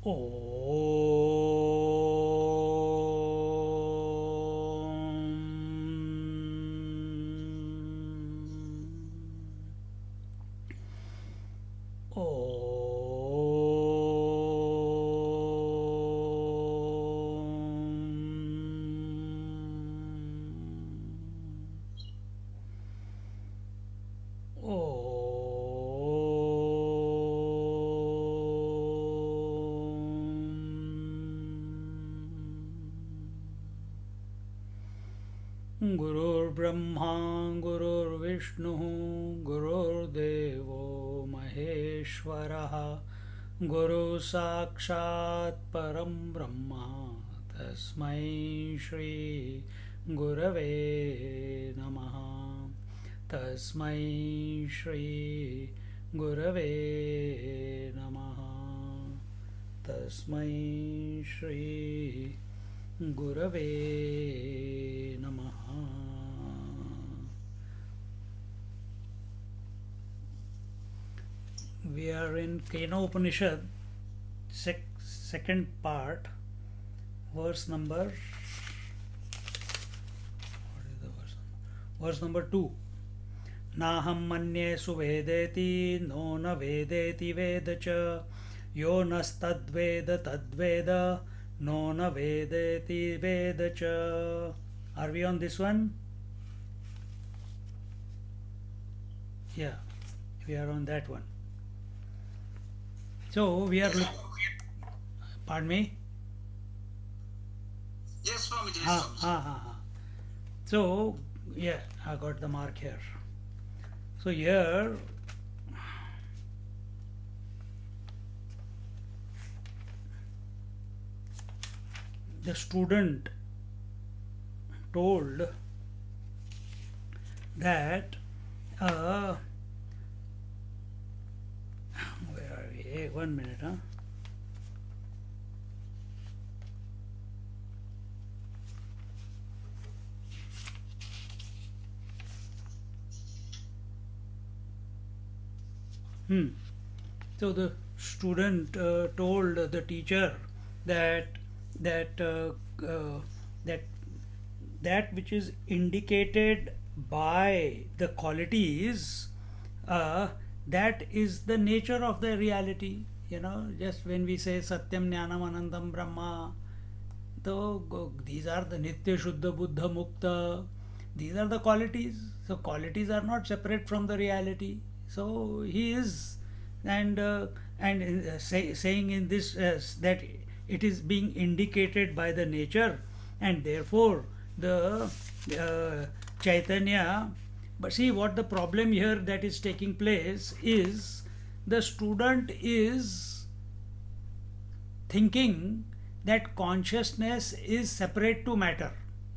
Om. गुरुर्ब्रह्मा गुरुर्विष्णु गुरुर्देवो महेश्वरः गुरु साक्षात् परं ब्रह्म तस्मै श्री गुरवे नमः तस्मै श्री गुरवे नमः तस्मै श्री गुरवे नमः. We are in Kena Upanishad, second part, verse number. What is the verse number? Verse number 2. नाहं मन्ये सुवेदेति नो न वेदेति वेद च यो नस्तद्वेद तद्वेद no na vedeti vedacha. Are we on this one? Yeah, we are on that one. So we are. Pardon me? Yes, Swamiji. Yes, Ah, Swamiji. ah, ah, ah. So, yeah, I got the mark here. So here, the student told that where are we? Hey, 1 minute, huh? So the student told the teacher that that that that which is indicated by the qualities, that is the nature of the reality. Just when we say Satyam Jnanam Anandam Brahma, so these are the Nitya Shuddha Buddha Mukta. These are the qualities. So qualities are not separate from the reality. So he is, saying in this that it is being indicated by the nature, and therefore the Chaitanya. But see what the problem here that is taking place is, the student is thinking that consciousness is separate to matter.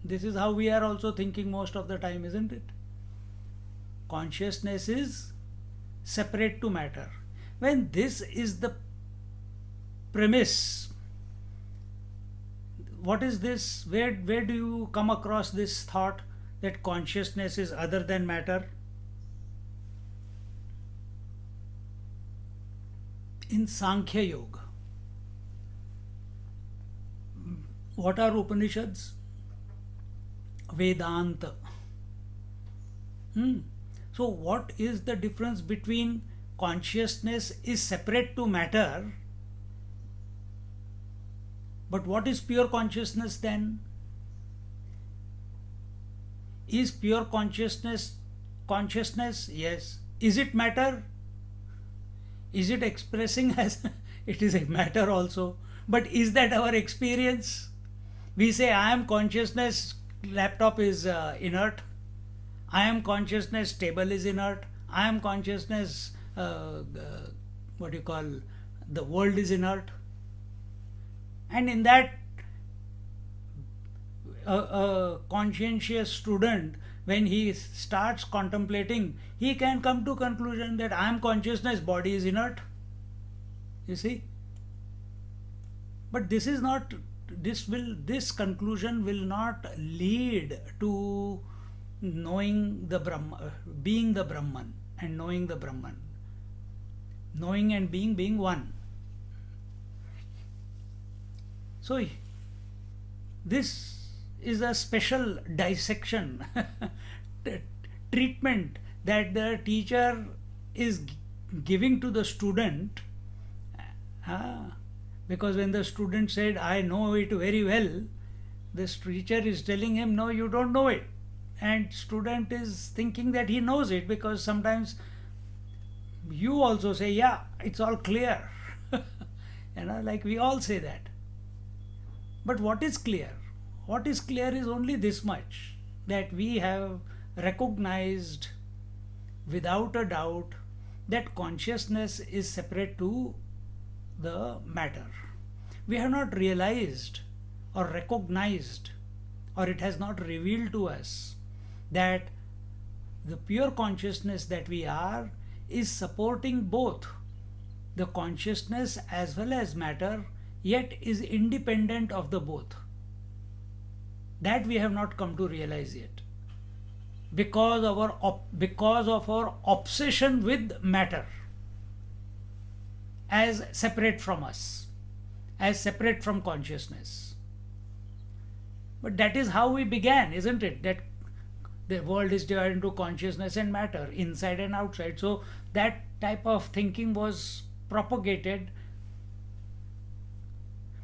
This is how we are also thinking most of the time, isn't it? Consciousness is separate to matter. When this is the premise, what is this? Where do you come across this thought that consciousness is other than matter? In Sankhya Yoga. What are Upanishads? Vedanta. So what is the difference between consciousness is separate to matter, but what is pure consciousness then? Is pure consciousness consciousness? Yes. Is it matter? Is it expressing as it is a matter also? But is that our experience? We say I am consciousness, laptop is inert. I am consciousness, table is inert. I am consciousness, what you call, the world is inert. And in that, a conscientious student, when he starts contemplating, he can come to conclusion that I am consciousness, body is inert. You see? But this is not, this conclusion will not lead to knowing the Brahman, being the Brahman, and knowing the Brahman. Knowing and being one. So this is a special dissection t- treatment that the teacher is giving to the student. Ah, because when the student said, I know it very well, this teacher is telling him, no, you don't know it. And student is thinking that he knows it, because sometimes you also say, yeah, it's all clear. Like we all say that. But what is clear? What is clear is only this much, that we have recognized without a doubt that consciousness is separate to the matter. We have not realized or recognized, or it has not revealed to us, that the pure consciousness that we are is supporting both the consciousness as well as matter, yet is independent of the both. That we have not come to realize yet, because of our obsession with matter as separate from us, as separate from consciousness. But that is how we began, isn't it? That the world is divided into consciousness and matter, inside and outside. So that type of thinking was propagated.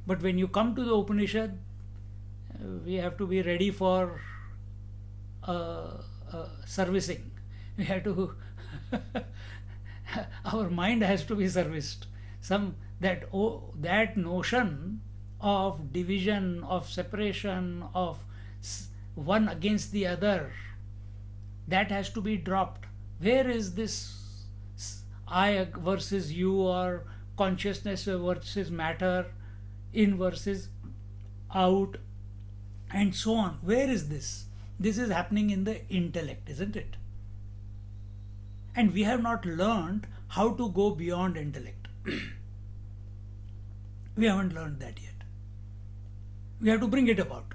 But when you come to the Upanishad, we have to be ready for servicing. We have to our mind has to be serviced. That notion of division, of separation, of one against the other, that has to be dropped. Where is this I versus you, or consciousness versus matter, in versus out, and so on? Where is this? This is happening in the intellect, isn't it? And we have not learned how to go beyond intellect. We haven't learned that yet. We have to bring it about.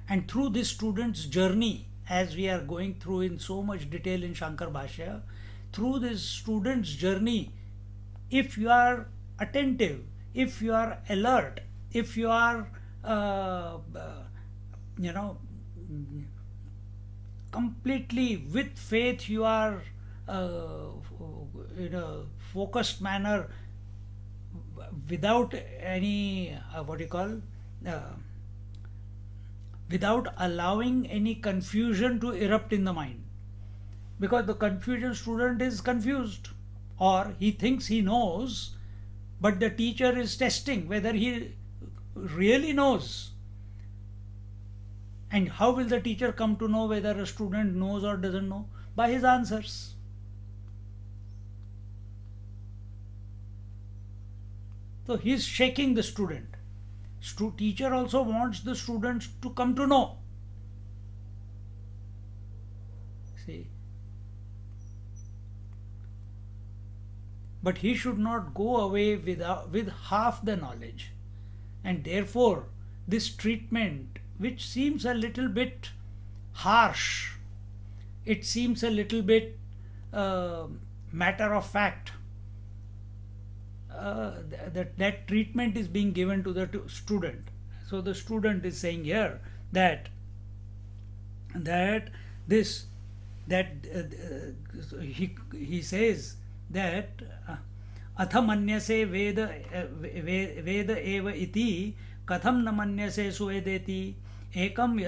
And through this student's journey, as we are going through in so much detail in Shankar Bhashya, through this student's journey, if you are attentive, if you are alert, if you are, completely with faith, you are in a focused manner, without any, without allowing any confusion to erupt in the mind. Because the confusion student is confused, or he thinks he knows, but the teacher is testing whether he really knows. And how will the teacher come to know whether a student knows or doesn't know? By his answers. So he is shaking the student. Teacher also wants the students to come to know. See? But he should not go away with half the knowledge. And therefore, this treatment, which seems a little bit harsh, it seems a little bit matter of fact, that treatment is being given to the student. So the student is saying here that he says that अथ मन्यसे वेद एव इति कथम न मन्यसे सुवेदेति एकम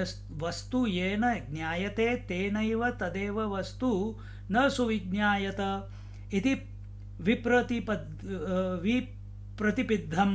वस्तु येन ज्ञायते तेनैव तदेव वस्तु न सुविज्ञायत इति विप्रतिपिद्धम.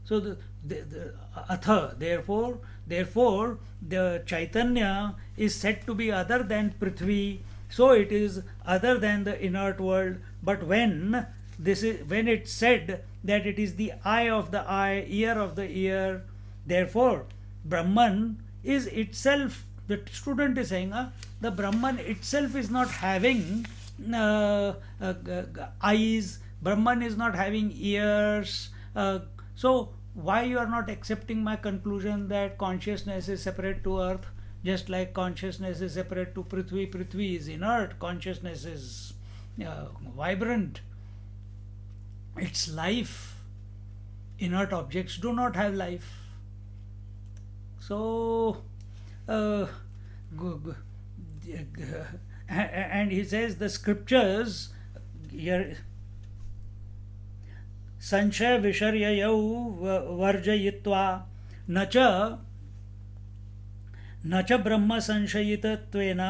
So the atha, therefore the Chaitanya is said to be other than Prithvi, so it is other than the inert world. But when it's said that it is the eye of the eye, ear of the ear, therefore Brahman is itself, the student is saying, the Brahman itself is not having eyes, Brahman is not having ears. So why you are not accepting my conclusion that consciousness is separate to earth, just like consciousness is separate to Prithvi? Prithvi is inert, consciousness is vibrant, it's life. Inert objects do not have life. So, uh, and he says the scriptures here, संशय विषर्ययौ वर्जयित्वा न च न च ब्रह्म संशयितत्वेन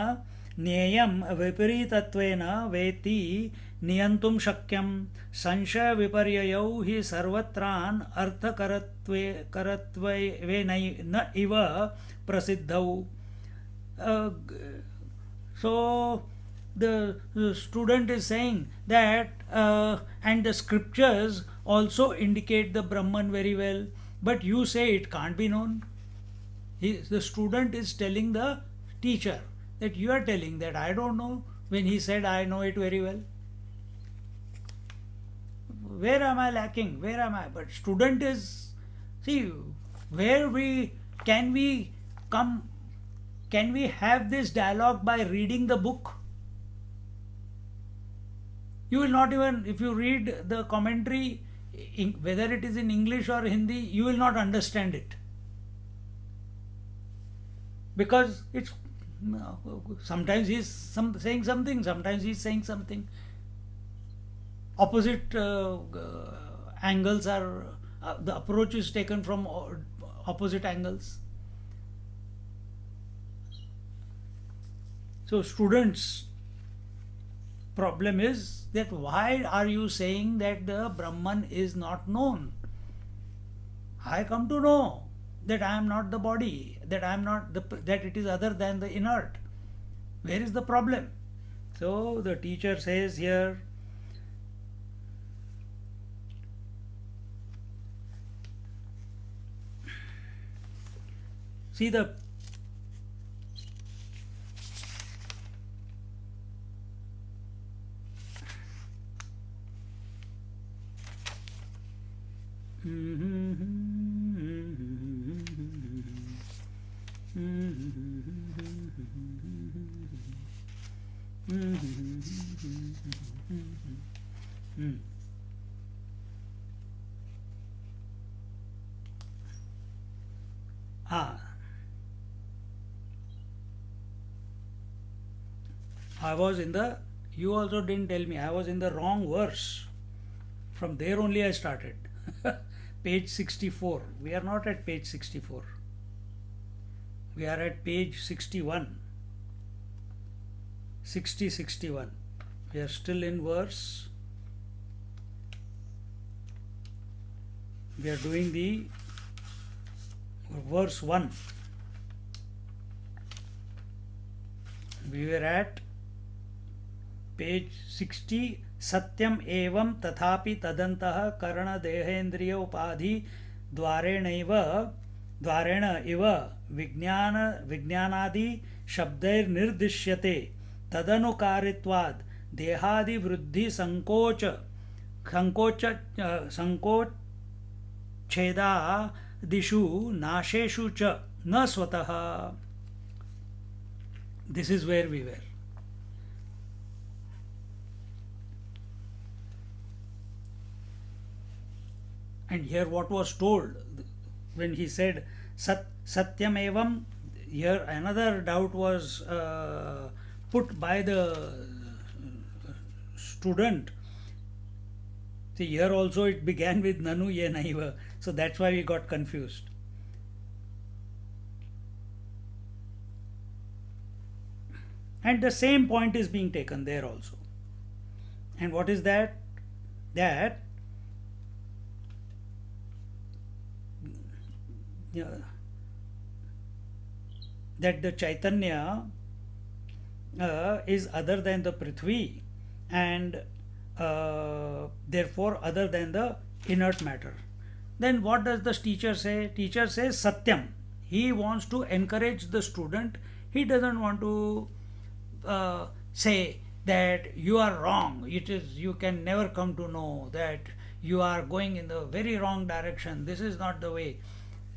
ज्ञेयं विपरीतत्वेन वेति नियन्तुं शक्यं संशय विपर्ययौ हि सर्वत्रान् अर्थकरत्वे करत्वे न इव प्रसिद्धौ. So the student is saying that and the scriptures also indicate the Brahman very well, but you say it can't be known. The student is telling the teacher that you are telling that I don't know, when he said I know it very well. Where am I lacking? Where am I? But student is, see, where we come, can we have this dialogue by reading the book? You will not even, if you read the commentary, whether it is in English or Hindi, you will not understand it. Because it's sometimes he's saying something, sometimes he's saying something. Opposite angles are, the approach is taken from opposite angles. So students' problem is that why are you saying that the Brahman is not known? I come to know that I am not the body, that I am not that it is other than the inert. Where is the problem? So the teacher says here, see the I was in the, you also didn't tell me, I was in the wrong verse. From there only I started. Page 64. We are not at page 64. We are at page 61. 61. We are still in verse. We are doing the verse 1. We were at page 60. सत्यम एवं तथापि तदन्तः करण देहेन्द्रिय उपाधि द्वारेण इव विज्ञानादि शब्दैर्निर्दिश्यते तदनुकारित्वाद् देहादि वृद्धि संकोचछेदादिषु नाशेषु च न स्वतः. This is where we were. And here what was told when he said satyam evam, here another doubt was put by the student. See, here also it began with nanu ye naiva, so that's why we got confused. And the same point is being taken there also. And what is that? That the Chaitanya is other than the Prithvi, and therefore other than the inert matter. Then what does the teacher say? Teacher says Satyam. He wants to encourage the student. He doesn't want to say that you are wrong. You can never come to know that you are going in the very wrong direction. This is not the way.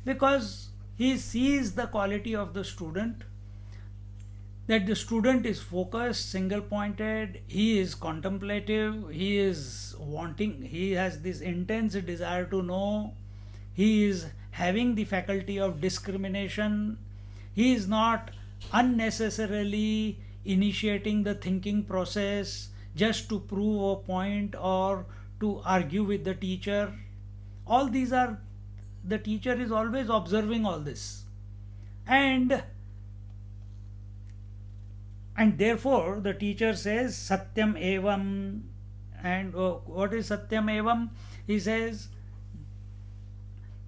Because he sees the quality of the student, that the student is focused, single pointed, he is contemplative, he is wanting, he has this intense desire to know, he is having the faculty of discrimination, he is not unnecessarily initiating the thinking process just to prove a point or to argue with the teacher. All these are, the teacher is always observing all this. And therefore the teacher says satyam evam. And what is satyam evam? He says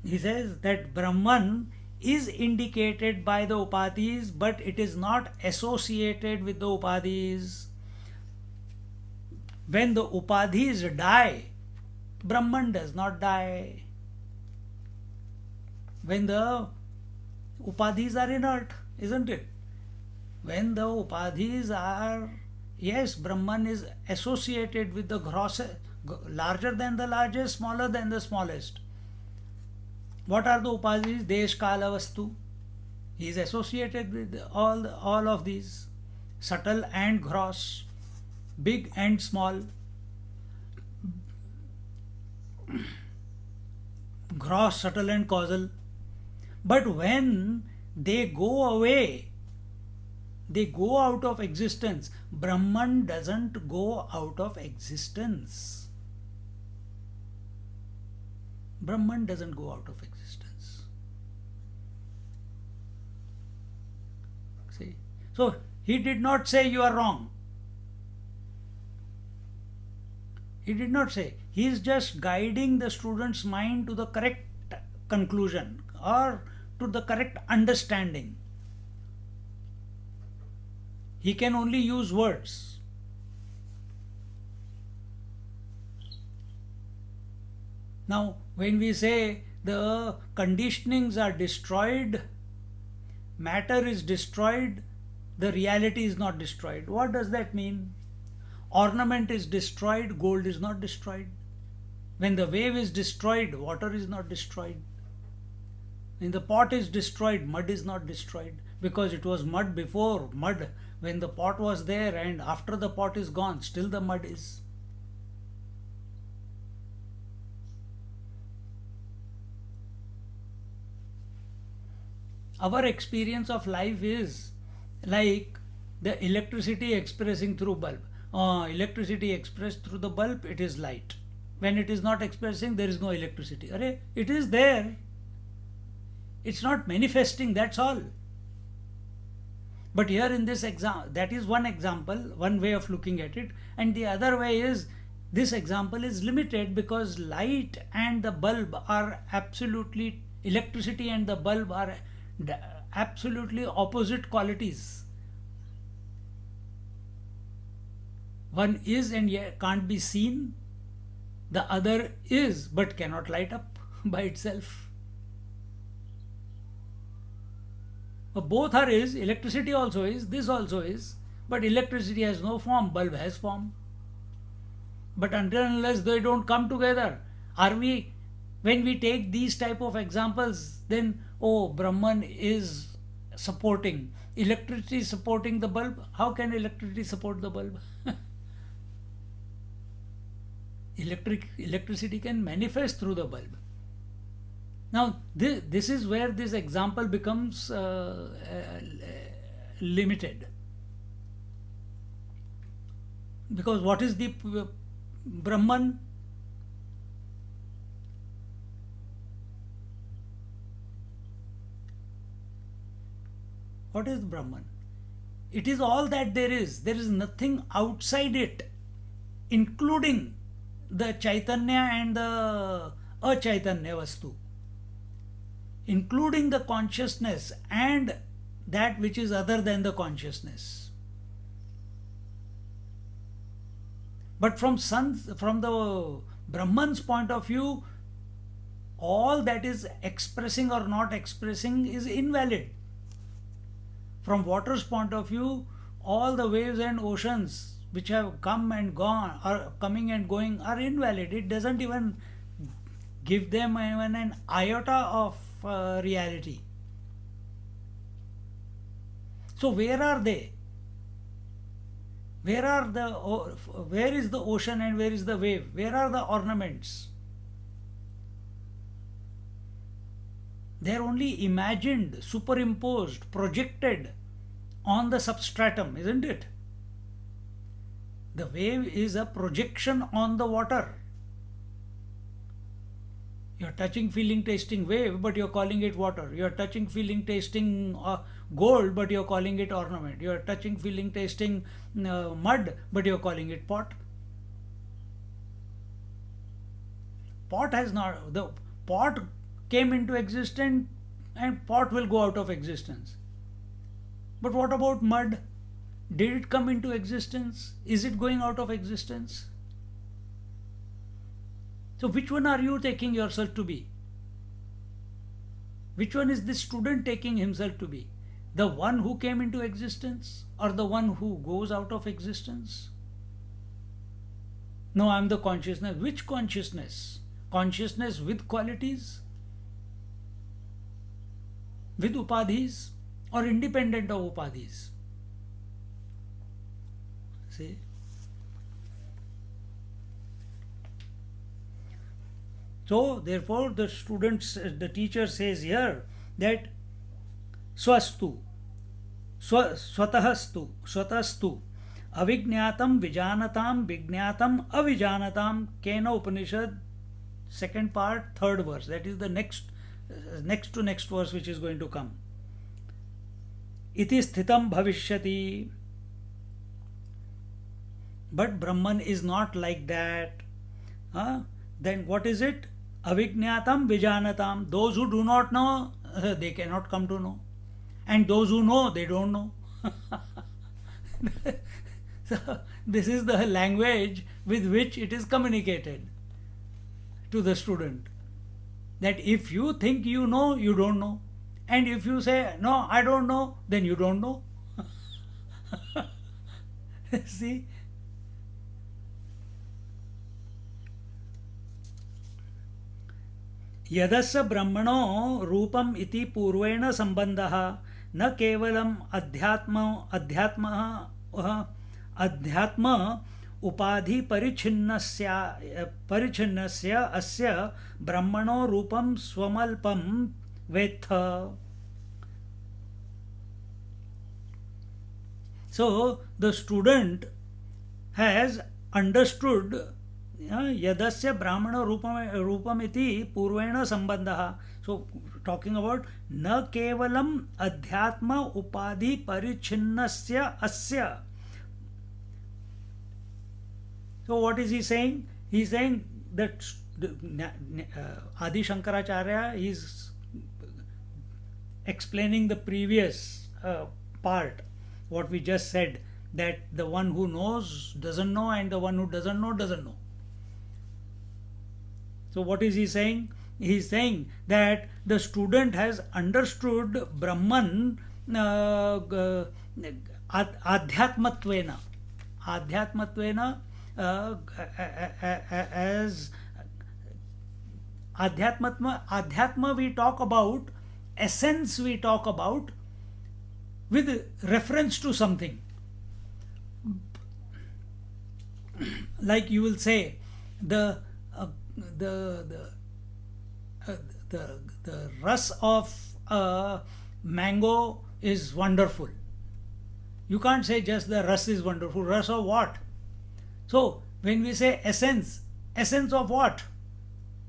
that Brahman is indicated by the upadhis, but it is not associated with the upadhis. When the upadhis die, Brahman does not die. When the upadhis are inert, isn't it? When the upadhis are, yes, Brahman is associated with the gross, larger than the largest, smaller than the smallest. What are the upadhis? Desh, Kala, Vastu. He is associated with all of these, subtle and gross, big and small. Gross, subtle and causal. But when they go away, they go out of existence. Brahman doesn't go out of existence. Brahman doesn't go out of existence. See? So he did not say you are wrong. He did not say. He is just guiding the student's mind to the correct conclusion or to the correct understanding. He can only use words. Now, when we say the conditionings are destroyed, matter is destroyed, the reality is not destroyed. What does that mean? Ornament is destroyed, gold is not destroyed. When the wave is destroyed, water is not destroyed. When the pot is destroyed, mud is not destroyed, because it was mud before, mud when the pot was there, and after the pot is gone, still the mud is. Our experience of life is like the electricity expressing through bulb. Electricity expressed through the bulb, it is light. When it is not expressing, there is no electricity. It is there. It's not manifesting, that's all. But here in this example, that is one example, one way of looking at it. And the other way is, this example is limited because light and the bulb are absolutely, electricity and the bulb are absolutely opposite qualities. One is and yet can't be seen. The other is but cannot light up by itself. Both are is, electricity also is, this also is, but electricity has no form, bulb has form. But until and unless they don't come together, when we take these type of examples, then, Brahman is supporting, electricity is supporting the bulb. How can electricity support the bulb? Electricity can manifest through the bulb. Now, this is where this example becomes limited. Because what is the Brahman? What is Brahman? It is all that there is. There is nothing outside it, including the Chaitanya and the Achaitanya Vastu, including the consciousness and that which is other than the consciousness. But from the Brahman's point of view, all that is expressing or not expressing is invalid. From water's point of view, all the waves and oceans which have come and gone, are coming and going, are invalid. It doesn't even give them even an iota of reality. So where are they? Where is the ocean and where is the wave? Where are the ornaments? They are only imagined, superimposed, projected on the substratum, isn't it? The wave is a projection on the water. You're touching, feeling, tasting wave, but you're calling it water. You're touching, feeling, tasting gold, but you're calling it ornament. You're touching, feeling, tasting mud, but you're calling it pot. Pot has not, the pot came into existence and pot will go out of existence. But what about mud? Did it come into existence? Is it going out of existence? So, which one are you taking yourself to be? Which one is this student taking himself to be? The one who came into existence or the one who goes out of existence? No, I'm the consciousness. Which consciousness? Consciousness with qualities? With upadhis or independent of upadhis? See? So, therefore, the teacher says here that swastu, swatastu, avijnatam vijanatam vijnatam avijanatam kena Upanishad, second part, third verse. That is the next to next verse which is going to come. Iti sthitam bhavishyati. But Brahman is not like that. Then what is it? Avijnatam vijanatam. Those who do not know, they cannot come to know. And those who know, they don't know. So, this is the language with which it is communicated to the student. That if you think you know, you don't know. And if you say, no, I don't know, then you don't know. See? यदस्य ब्रह्मणो रूपम इति पूर्वेण संबंधः न केवलम अध्यात्म उपाधि परिच्छिन्नस्य अस्य ब्रह्मणो रूपम स्वमल्पम वेत्थ. So the student has understood yadasya brahmana rupam iti purvena sambandha. So talking about na kevalam adhyatma upadhi parichinnasya asya. So what is he saying? He is saying that Adi Shankaracharya is explaining the previous part, what we just said, that the one who knows doesn't know and the one who doesn't know doesn't know. So what is he saying? He is saying that the student has understood Brahman adhyatmatvena. As adhyatma we talk about, essence we talk about with reference to something. Like you will say, the rus of mango is wonderful. You can't say just the rus is wonderful. Rus of what? So when we say essence of what?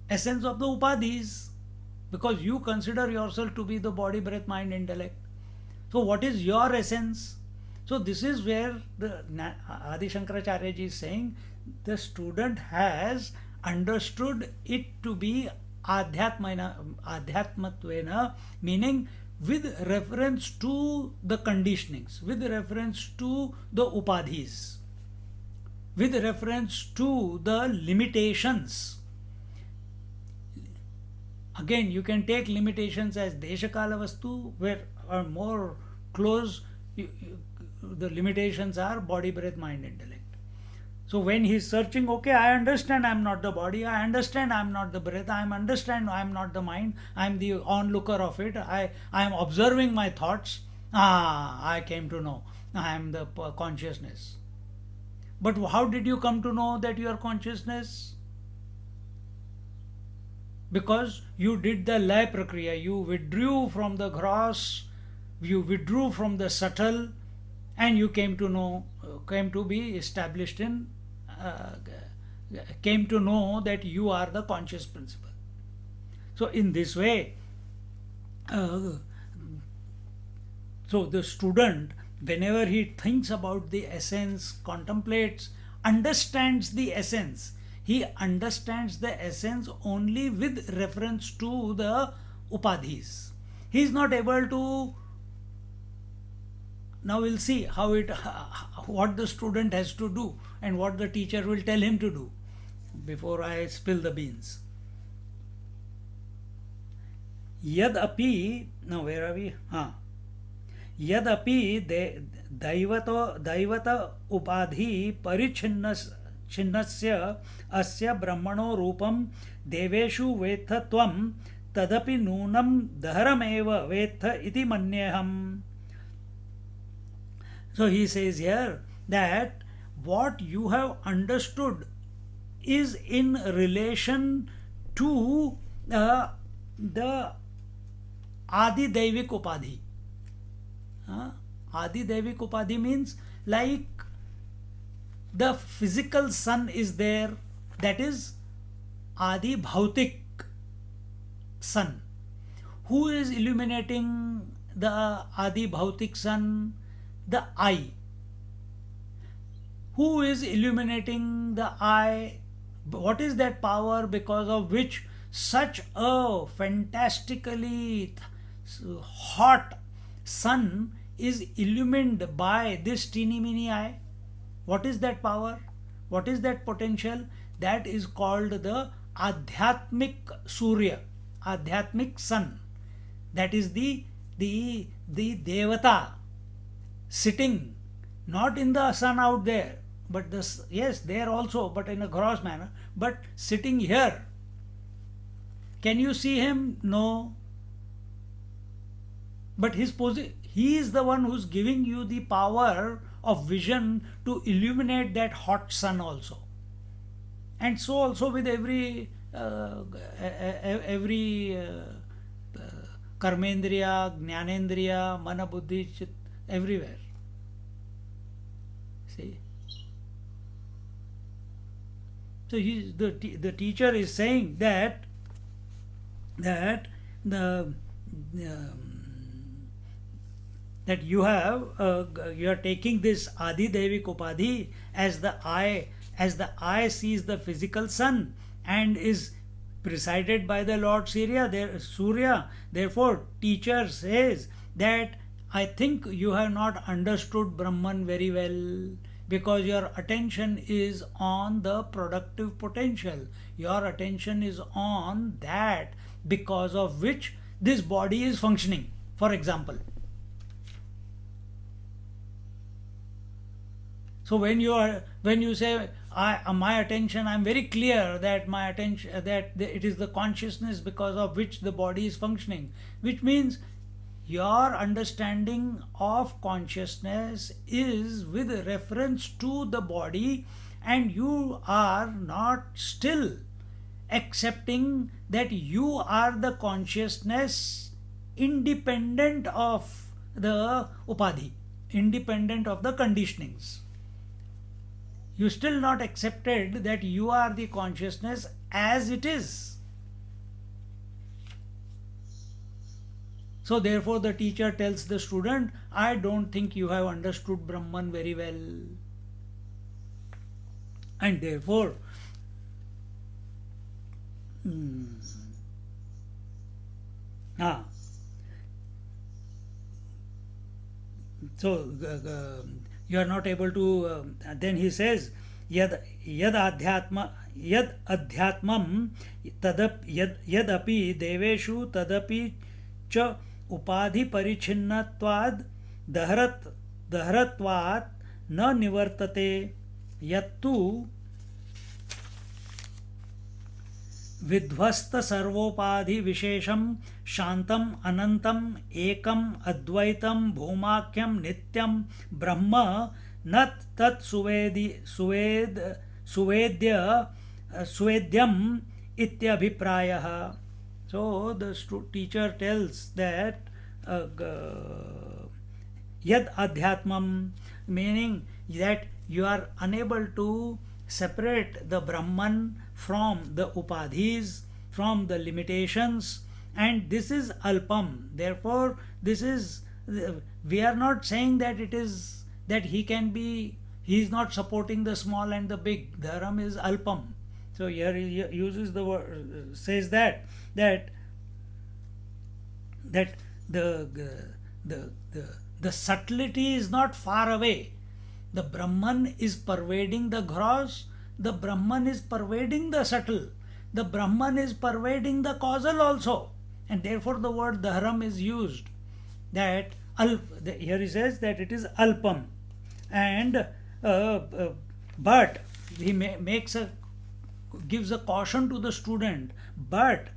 Essence of the upadhis, because you consider yourself to be the body, breath, mind, intellect. So what is your essence? So this is where the Adi Shankaracharya ji is saying the student has understood it to be adhyatmatvena, meaning with reference to the conditionings, with reference to the upadhis, with reference to the limitations. Again, you can take limitations as deshakala vastu, where are more close, the limitations are body, breath, mind, intellect. So when he is searching, okay, I understand I am not the body, I understand I am not the breath, I understand I am not the mind, I am the onlooker of it, I am observing my thoughts. I came to know I am the consciousness. But how did you come to know that you are consciousness? Because you did the lay prakriya, you withdrew from the gross, you withdrew from the subtle, and you came to know, came to be established in, uh, came to know that you are the conscious principle. So in this way, uh, so the student, whenever he thinks about the essence, contemplates, understands the essence, he understands the essence only with reference to the upadhis. He is not able to. Now we'll see how it, what the student has to do and what the teacher will tell him to do before I spill the beans. Yad api, now where are we? यदपि दैवत उपाधि परिच्छिन्नस्य अस्य ब्रह्मणो रूपं देवेषु वेत्थ त्वं तदपि नूनं दहरमेव वेत्थ इति मन्येऽहम्. So he says here that what you have understood is in relation to the Adi Devik Upadhi. Adi Devik Upadhi means like the physical sun is there, that is Adi Bhautik sun. Who is illuminating the Adi Bhautik sun? The eye. Who is illuminating the eye? What is that power because of which such a fantastically hot sun is illumined by this teeny mini eye? What is that power? What is that potential? That is called the Adhyatmik Surya, Adhyatmik sun. That is the Devata sitting, not in the sun out there, but this, yes, there also, but in a gross manner, but sitting here. Can you see him? No. But his he is the one who's giving you the power of vision to illuminate that hot sun also. And so also with every karmendriya, jnanendriya, mana buddhi, chit, everywhere. See? So the teacher is saying that that you are taking this Adi Devik Upadhi as the eye sees the physical sun and is presided by the Lord Surya. Therefore, teacher says that I think you have not understood Brahman very well, because your attention is on the productive potential. Your attention is on that because of which this body is functioning. For example, so when you say my attention, I am very clear that my attention, that it is the consciousness because of which the body is functioning, which means your understanding of consciousness is with reference to the body, and you are not still accepting that you are the consciousness independent of the upadhi, independent of the conditionings. You still not accepted that you are the consciousness as it is. So therefore the teacher tells the student, I don't think you have understood Brahman very well. And therefore, so you are not able to, then he says, yad adhyatmam yadapi deveshu tadapi cha उपाधि परिच्छिन्नत्वाद दहरत्वात् न निवर्तते यत्तु विध्वस्त सर्वोपाधि विशेषम शांतम अनंतम एकम अद्वैतम भूमाख्यम नित्यम ब्रह्म nat tat suvedya swedyam ityabhiprayah. So the teacher tells that yad adhyatmam, meaning that you are unable to separate the Brahman from the upadhis, from the limitations, and this is alpam. Therefore, this is, we are not saying that it is that he is not supporting the small and the big. Dharam is alpam. So here he uses the word, says that that the the the the subtlety is not far away. The Brahman is pervading the gross, the Brahman is pervading the subtle, the Brahman is pervading the causal also, and therefore the word dharam is used. That here he says that it is alpam, and but he makes a gives a caution to the student, but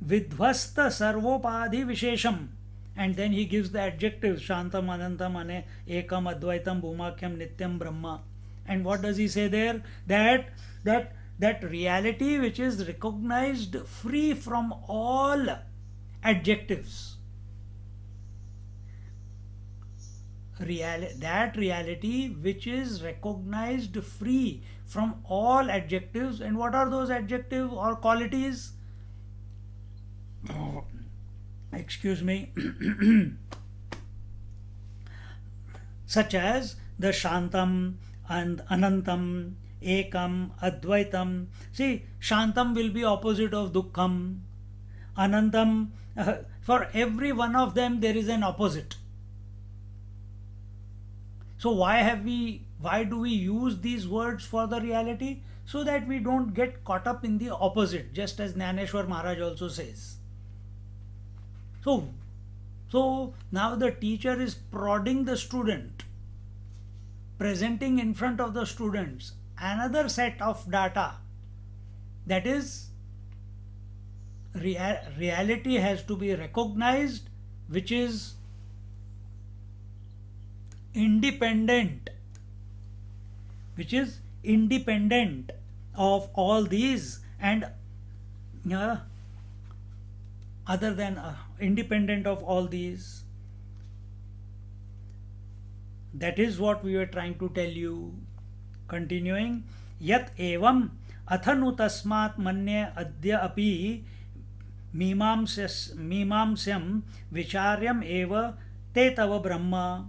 vidhvasta sarvopadhi vishesham, and then he gives the adjectives shantam anantam ane ekam advaitam bhumakyam nityam brahma. And what does he say there? That reality which is recognized free from all adjectives, that reality which is recognized free from all adjectives. And what are those adjectives or qualities? Excuse me. Such as the shantam and anantam, ekam, advaitam. See, shantam will be opposite of dukkham. Anantam, for every one of them there is an opposite. So why do we use these words for the reality? So that we don't get caught up in the opposite, just as Jnaneshwar Maharaj also says. So now the teacher is prodding the student, presenting in front of the students another set of data, that is, reality has to be recognized, which is independent of all these, and other than independent of all these. That is what we were trying to tell you. Continuing, yat evam athanu tasmat manye adya api मीमांस्यम विचार्यम एव ते तव ब्रह्म.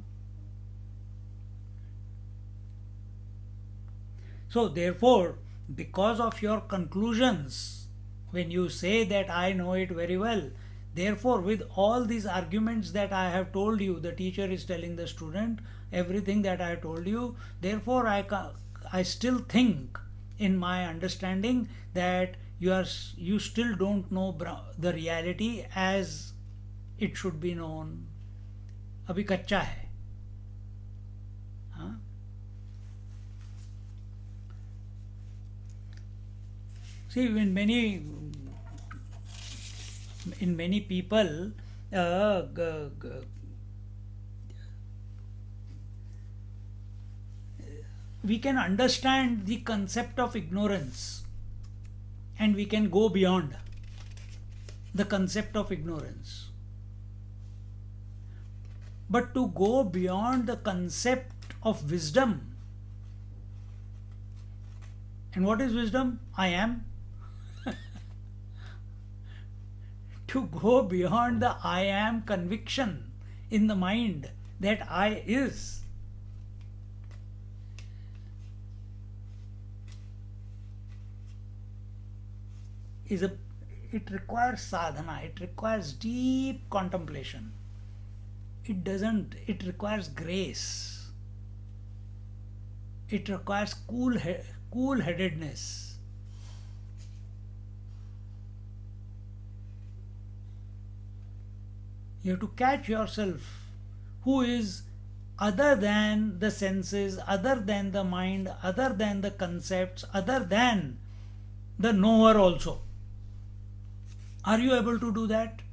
So therefore, because of your conclusions, when you say that I know it very well, therefore with all these arguments that I have told you, the teacher is telling the student everything that I have told you, therefore I still think in my understanding that you still don't know the reality as it should be known. अभी कच्चा है. हाँ? See, in many people, we can understand the concept of ignorance, and we can go beyond the concept of ignorance. But to go beyond the concept of wisdom, and what is wisdom? I am. To go beyond the I am conviction in the mind that I is, it requires sadhana, it requires deep contemplation. It requires grace. It requires cool-headedness. You have to catch yourself, who is other than the senses, other than the mind, other than the concepts, other than the knower also. Are you able to do that?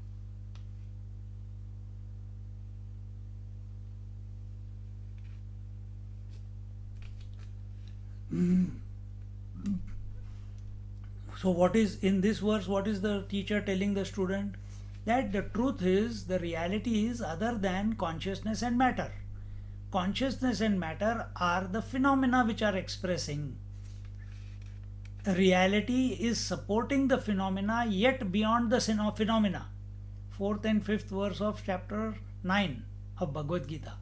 So, what is in this verse? What is the teacher telling the student? That the truth is, the reality is other than consciousness and matter. Consciousness and matter are the phenomena which are expressing. Reality is supporting the phenomena, yet beyond the phenomena. Fourth and fifth verse of chapter 9 of Bhagavad Gita.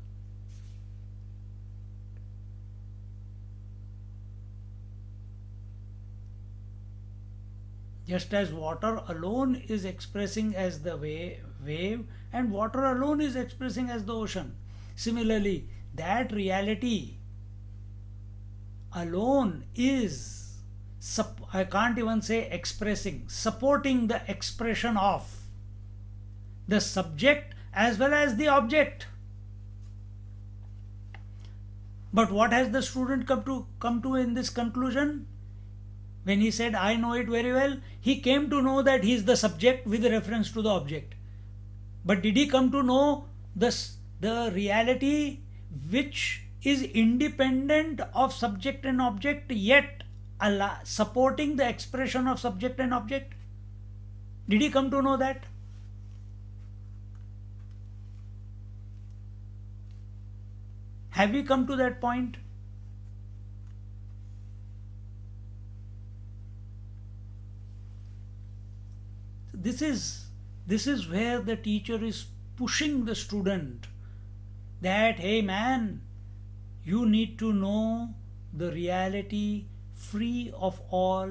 Just as water alone is expressing as the wave, and water alone is expressing as the ocean. Similarly, that reality alone is, I can't even say expressing, supporting the expression of the subject as well as the object. But what has the student come to in this conclusion? When he said, I know it very well, he came to know that he is the subject with reference to the object. But did he come to know the reality which is independent of subject and object, yet supporting the expression of subject and object? Did he come to know that? Have we come to that point? This is where the teacher is pushing the student that, hey man, you need to know the reality free of all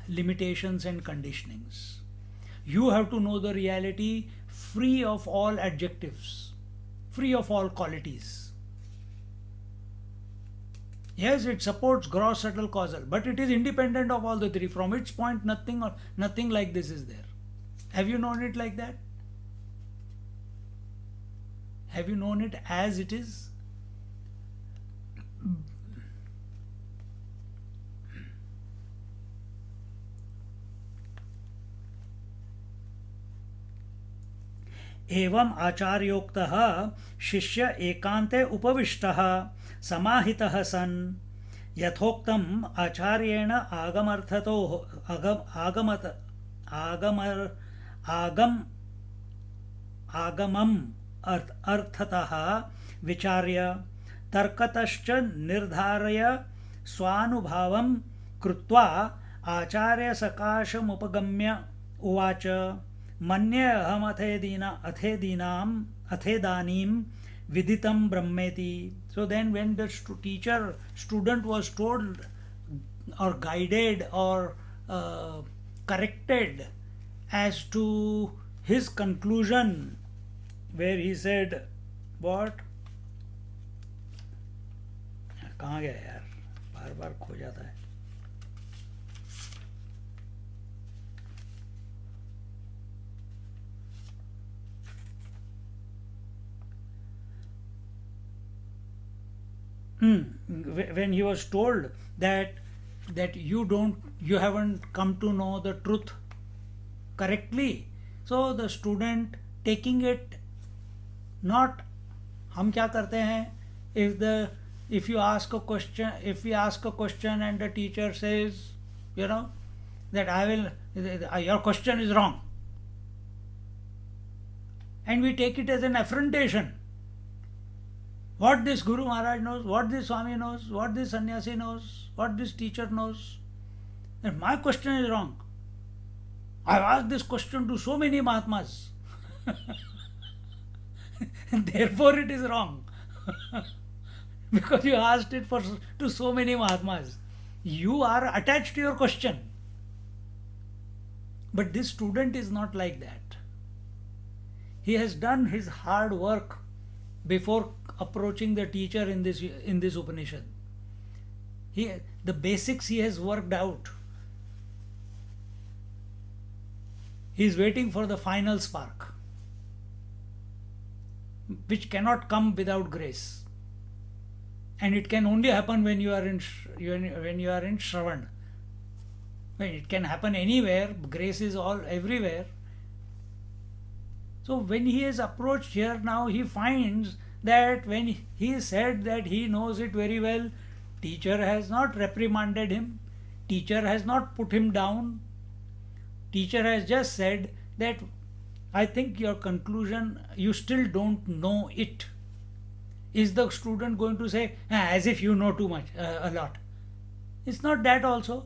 limitations and conditionings. You have to know the reality free of all adjectives, free of all qualities. Yes, it supports gross, subtle, causal, but it is independent of all the three. From its point, nothing like this is there. Have you known it like that? Have you known it as it is? एवं आचार्योक्तः शिष्य एकांते उपविष्टः समाहितः सन् यथोक्तम् आचार्येण आगमर्थतो आगमम् अर्थतः विचार्य तर्कतश्च निर्धार्य स्वानुभावं कृत्वा आचार्य सकाशमुपगम्य उवाच मन्ये अथेदानीं viditam brahmeti. So then when the student was told or guided or corrected as to his conclusion, where he said, what? कहाँ गया यार, बार बार खो जाता है. When he was told that you haven't come to know the truth correctly, so the student taking it not, हम क्या करते हैं, if we ask a question and the teacher says, that your question is wrong, and we take it as an affrontation. What this Guru Maharaj knows, what this Swami knows, what this Sannyasi knows, what this teacher knows, that my question is wrong. I've asked this question to so many Mahatmas. Therefore it is wrong. Because you asked it to so many Mahatmas. You are attached to your question. But this student is not like that. He has done his hard work before approaching the teacher in this Upanishad. The basics he has worked out. He is waiting for the final spark, which cannot come without grace, and it can only happen when you are in Shravan. When it can happen anywhere, grace is all everywhere. So when he is approached here now, he finds that when he said that he knows it very well, Teacher has not reprimanded him. Teacher has not put him down. Teacher has just said that I think your conclusion, you still don't know it. Is the student going to say, "Ah, as if you know too much, a lot?" It's not that also.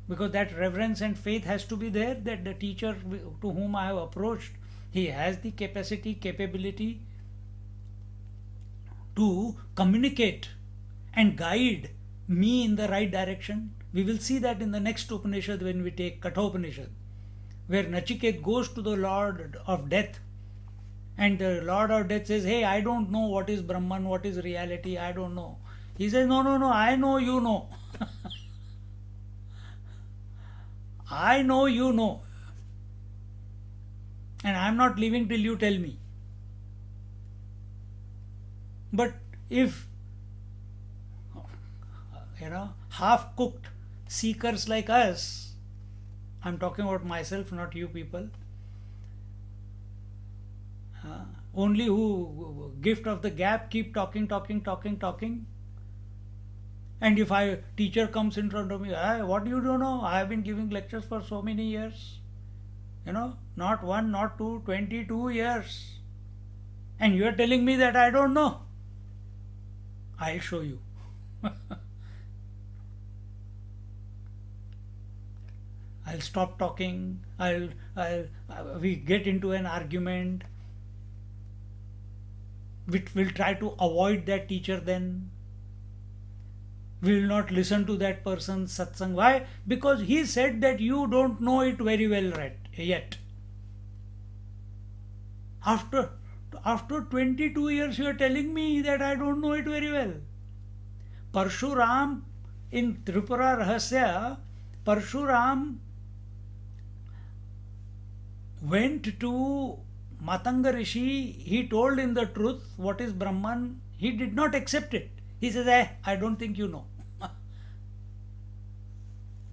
Because that reverence and faith has to be there, that the teacher to whom I have approached, he has the capability to communicate and guide me in the right direction. We will see that in the next Upanishad when we take Kathopanishad, where Nachiket goes to the Lord of Death, and the Lord of Death says, "Hey, I don't know what is Brahman, what is reality, I don't know." He says, "No, no, no, I know you know." I know you know. And I'm not leaving till you tell me. But if, half cooked seekers like us, I'm talking about myself, not you people, only who gift of the gap keep talking. And if teacher comes in front of me, what do you don't know? I have been giving lectures for so many years. Not one, not two, 22 years. And you are telling me that I don't know. I'll show you. I'll stop talking. We get into an argument. We'll try to avoid that teacher then. We will not listen to that person's satsang. Why? Because he said that you don't know it very well yet. After 22 years you are telling me that I don't know it very well. Parshuram, in Tripura Rahasya, Parshuram went to Matanga Rishi. He told him the truth, what is Brahman. He did not accept it. He says, I don't think you know.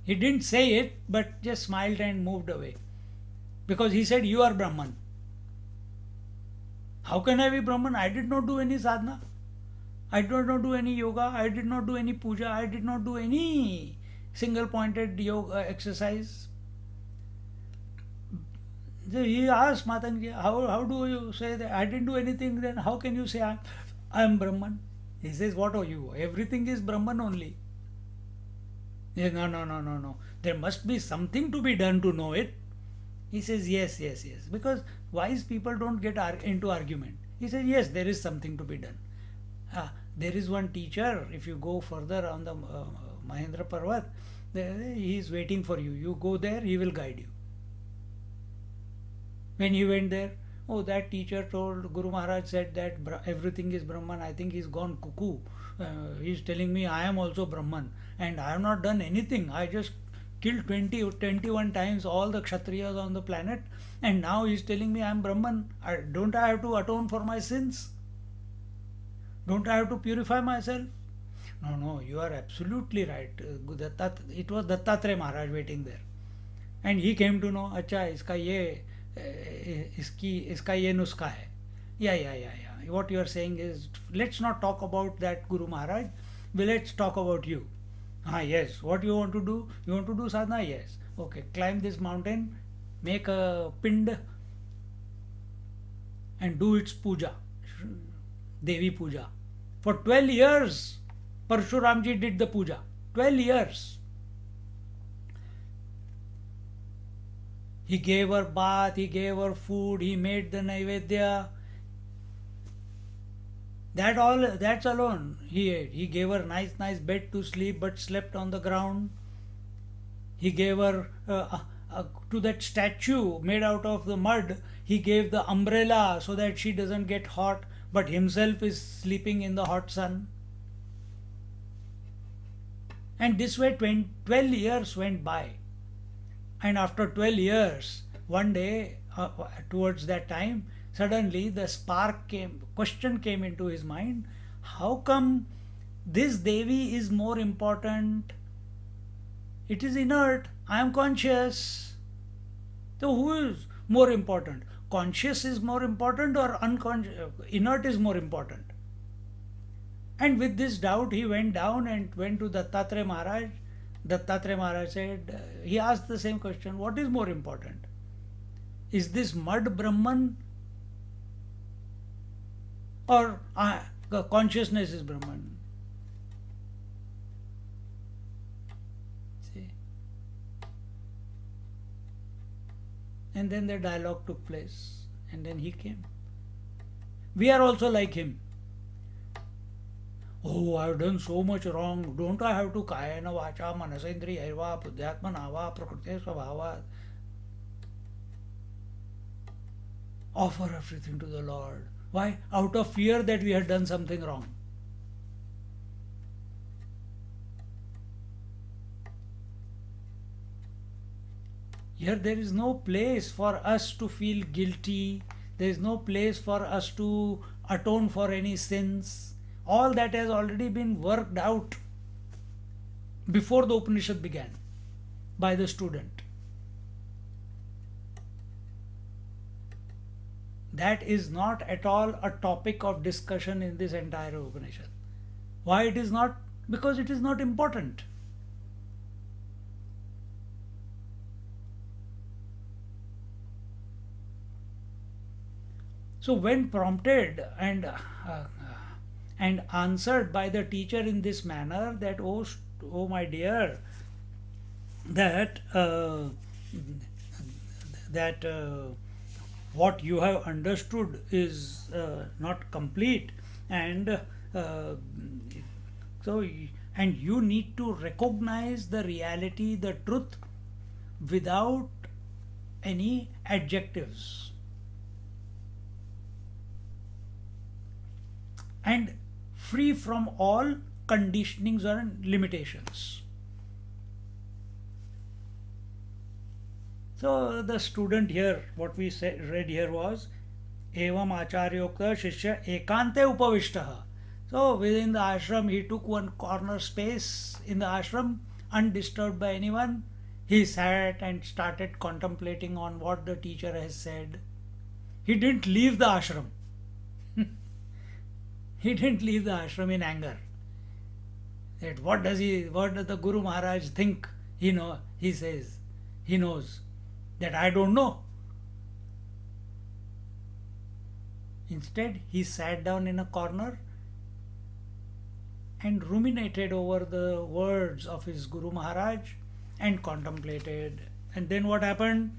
He didn't say it, but just smiled and moved away. Because he said, you are Brahman. How can I be Brahman? I did not do any sadhana. I did not do any yoga. I did not do any puja. I did not do any single pointed yoga exercise. So he asked Matangi, how do you say that? I didn't do anything, then how can you say I am Brahman? He says, what are you? Everything is Brahman only. He says, no. There must be something to be done to know it. He says, yes. Because wise people don't get into argument. He says, yes, there is something to be done. There is one teacher, if you go further on the Mahendra Parvat, he is waiting for you. You go there, he will guide you. When he went there, that teacher told, Guru Maharaj said that everything is Brahman. I think he's gone cuckoo. He's telling me I am also Brahman. And I have not done anything. I just killed 21 times all the Kshatriyas on the planet. And now he's telling me I am Brahman. Don't I have to atone for my sins? Don't I have to purify myself? No, you are absolutely right. It was Dattatreya Maharaj waiting there. And he came to know, अच्छा इसका ये नुस्खा है. Yeah. What you are saying is, let's not talk about that, Guru Maharaj. Let's talk about you. Yes. What you want to do? You want to do sadhana? Yes. Okay. Climb this mountain, make a pind, and do its puja, Devi puja. For 12 years, Parshuramji did the puja. 12 years. He gave her bath, he gave her food, he made the Naivedya. That's alone he ate. He gave her nice bed to sleep, but slept on the ground. He gave her, to that statue made out of the mud, he gave the umbrella so that she doesn't get hot, but himself is sleeping in the hot sun. And this way 12 years went by. And after 12 years, one day, towards that time, suddenly the question came into his mind, how come this Devi is more important? It is inert, I am conscious. So who is more important? Conscious is more important or inert is more important? And with this doubt, he went down and went to Dattatreya Maharaj. Dattatreya Maharaj said, he asked the same question, what is more important? Is this mud Brahman, or consciousness is Brahman? See? And then the dialogue took place, and then he came. We are also like him. Oh, I have done so much wrong. Don't I have to kayena vacha manasendriyaiva buddhyatmanava prakriti svabhavat offer everything to the Lord? Why? Out of fear that we had done something wrong. Here there is no place for us to feel guilty. There is no place for us to atone for any sins. All that has already been worked out before the Upanishad began by the student. That is not at all a topic of discussion in this entire Upanishad. Why it is not? Because it is not important. So when prompted and answered by the teacher in this manner, that oh my dear, that what you have understood is not complete, and so and you need to recognize the reality, the truth, without any adjectives, and free from all conditionings or limitations. So the student here, what we read here was, Evam Acharyokta Shishya Ekante Upavishtaha. So within the ashram, he took one corner space in the ashram, undisturbed by anyone. He sat and started contemplating on what the teacher has said. He didn't leave the ashram. He didn't leave the ashram in anger. That what does the Guru Maharaj think? He says, he knows that I don't know. Instead, he sat down in a corner and ruminated over the words of his Guru Maharaj and contemplated. And then what happened?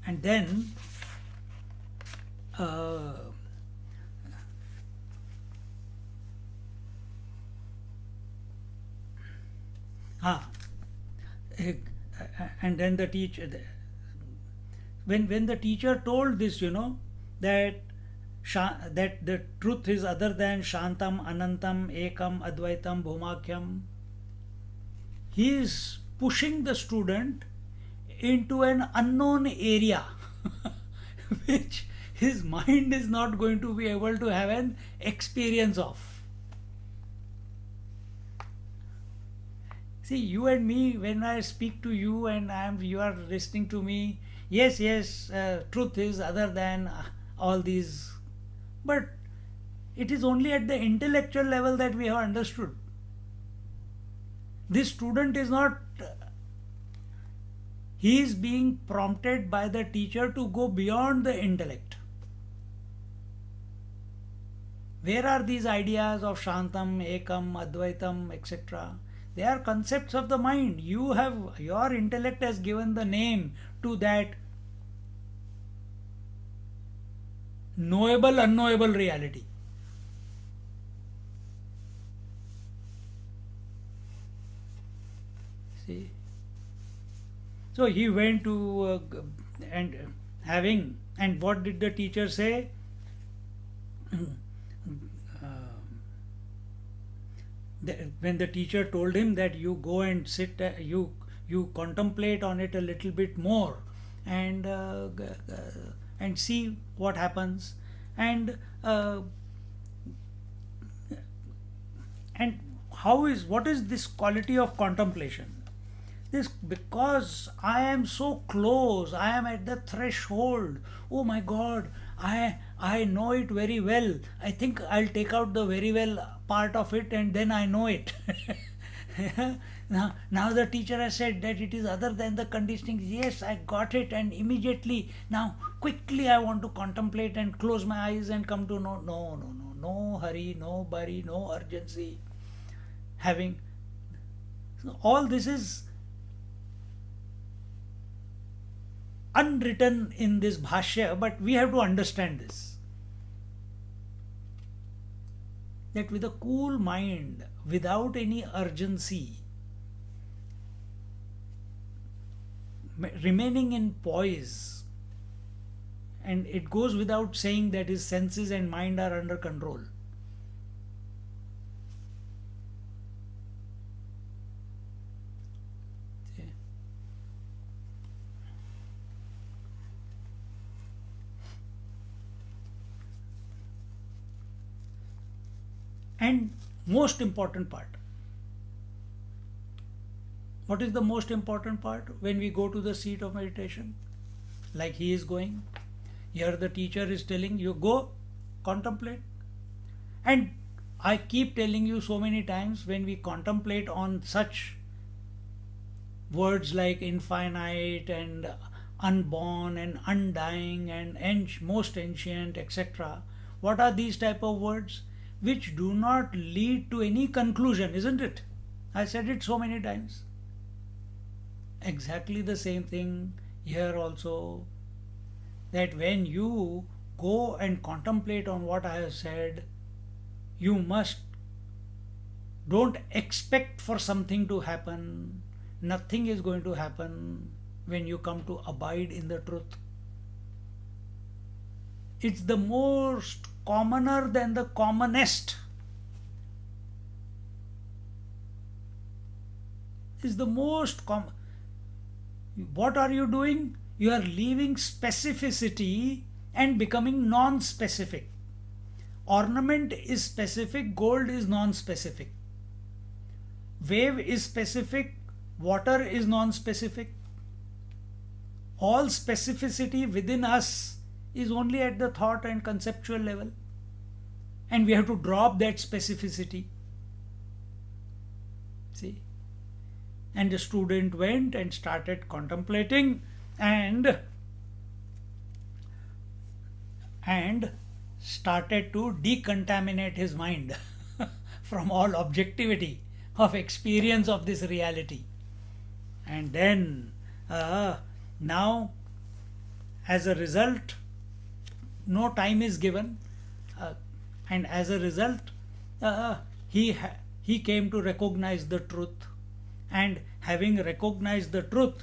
And then and then the teacher, when the teacher told this, that that the truth is other than Shantam, Anantam, Ekam, Advaitam, Bhumakyam, he is pushing the student into an unknown area which his mind is not going to be able to have an experience of. See, you and me, when I speak to you and you are listening to me, yes, truth is other than all these, but it is only at the intellectual level that we have understood. This student is not, he is being prompted by the teacher to go beyond the intellect. Where are these ideas of Shantam, Ekam, Advaitam, etc.? They are concepts of the mind. Your intellect has given the name to that knowable, unknowable reality. See? So he went to and what did the teacher say? When the teacher told him that you go and sit, you contemplate on it a little bit more, and see what happens, and what is this quality of contemplation? This because I am so close, I am at the threshold. Oh my God, I know it very well. I think I'll take out the very well part of it and then I know it. Now the teacher has said that it is other than the conditioning. Yes, I got it, and immediately now quickly I want to contemplate and close my eyes and come to know. No, no, no, no hurry, no worry, no urgency. Having all this is unwritten in this bhashya, but we have to understand this. That with a cool mind, without any urgency, remaining in poise, and it goes without saying that his senses and mind are under control. And most important part. What is the most important part when we go to the seat of meditation? Like he is going. Here the teacher is telling you, go contemplate. And I keep telling you so many times, when we contemplate on such words like infinite and unborn and undying and most ancient, etc., what are these type of words? Which do not lead to any conclusion, isn't it? I said it so many times. Exactly the same thing here also, that when you go and contemplate on what I have said, you must don't expect for something to happen. Nothing is going to happen when you come to abide in the truth. It's the most commoner than the commonest. Is the most common. What are you doing? You are leaving specificity and becoming non-specific. Ornament is specific, gold is non-specific. Wave is specific, water is non-specific. All specificity within us is only at the thought and conceptual level. And we have to drop that specificity. See? And the student went and started contemplating and started to decontaminate his mind from all objectivity of experience of this reality. And then now, as a result, no time is given, and as a result, he came to recognize the truth. And having recognized the truth,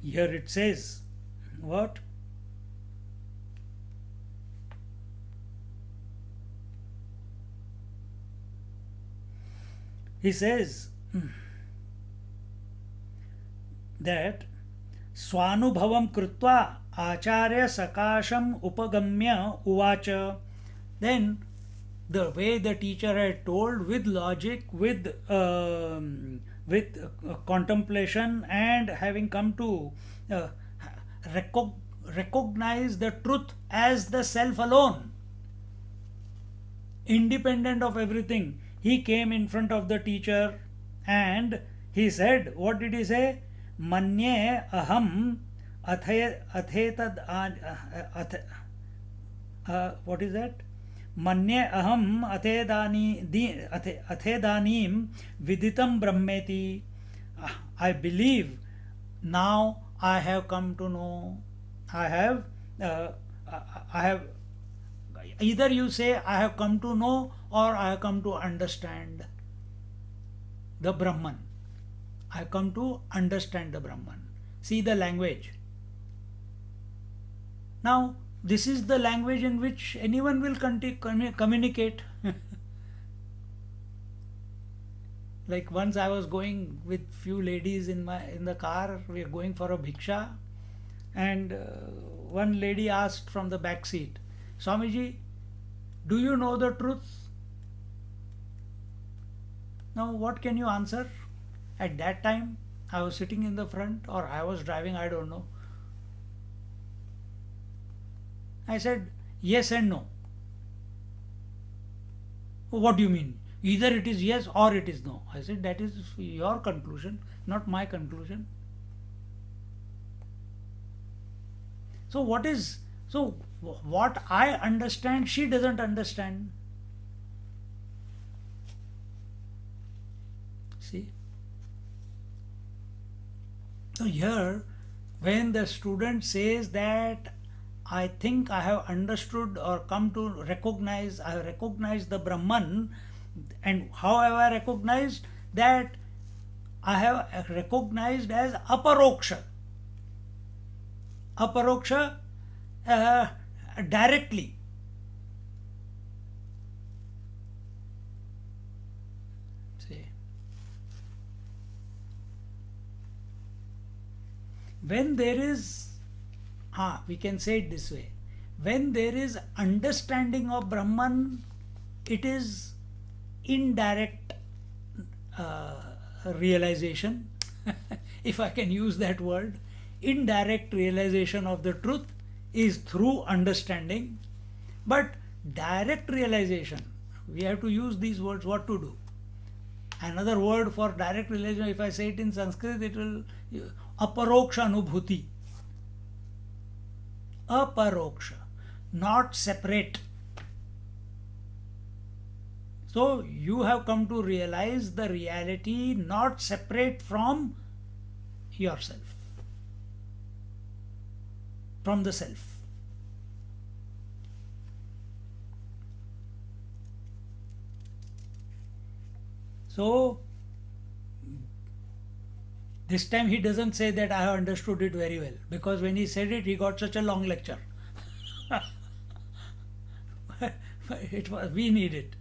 here it says, what? He says that Swanubhavam krutva acharya sakasham upagamya uvacha. Then the way the teacher had told, with logic, with contemplation, and having come to recognize the truth as the self alone, independent of everything, he came in front of the teacher and he said, what did he say? Manye aham athetad, what is that? Manye aham athedanim viditam brahmeti. I believe now I have come to know. I have either you say I have come to know or I have come to understand the Brahman. I have come to understand the Brahman. See the language. Now, this is the language in which anyone will communicate. Like once I was going with few ladies in the car. We are going for a bhiksha, and one lady asked from the back seat, Swamiji, do you know the truth? Now, what can you answer? At that time, I was sitting in the front or I was driving, I don't know. I said, yes and no. What do you mean? Either it is yes or it is no. I said, that is your conclusion, not my conclusion. So, what I understand, she doesn't understand. See? So, here, when the student says that I think I have understood or come to recognize, I have recognized the Brahman, and how have I recognized that? I have recognized as aparoksha. Aparoksha, uh, directly. See, when there is, we can say it this way, when there is understanding of Brahman, it is indirect uh, realization, if I can use that word. Indirect realization of the truth is through understanding, but direct realization, we have to use these words. What to do? Another word for direct realization, if I say it in Sanskrit, it will aparoksha anubhuti. Aparoksha, not separate. So you have come to realize the reality not separate from yourself, from the self. So this time he doesn't say that I have understood it very well, because when he said it, he got such a long lecture. We need it.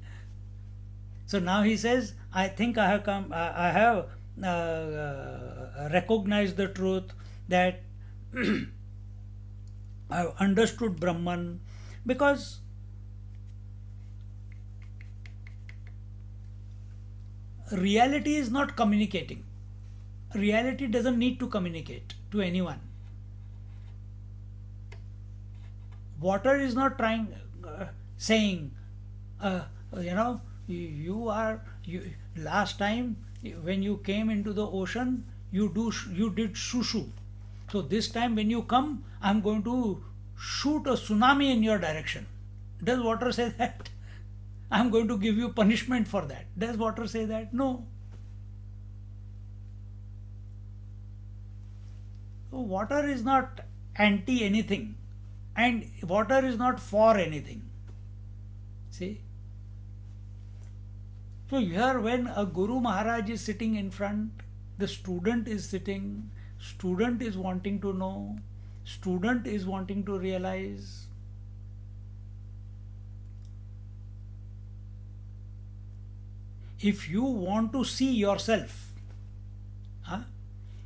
So now he says, I think I have come, I have recognized the truth, that I have understood Brahman, because reality is not communicating. Reality doesn't need to communicate to anyone. Water is not trying, saying, you know, last time when you came into the ocean, you did shushu. So this time when you come, I'm going to shoot a tsunami in your direction. Does water say that? I'm going to give you punishment for that. Does water say that? No. So water is not anti anything, and water is not for anything. See? So here when a Guru Maharaj is sitting in front, the student is sitting, student is wanting to know, student is wanting to realize. If you want to see yourself,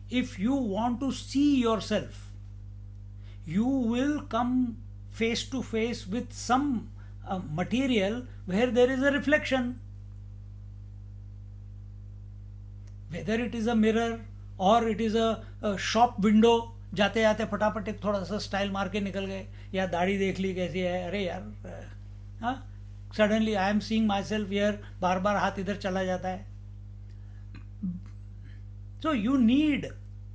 if you want to see yourself, you will come face to face with some material where there is a reflection. Whether it is a mirror or it is a shop window, जाते जाते फटाफट एक थोड़ा सा style मार के निकल गए, या दाढ़ी देख ली कैसी है, अरे यार, हाँ, suddenly I am seeing my self here, बार बार हाथ इधर चला जाता है. So you need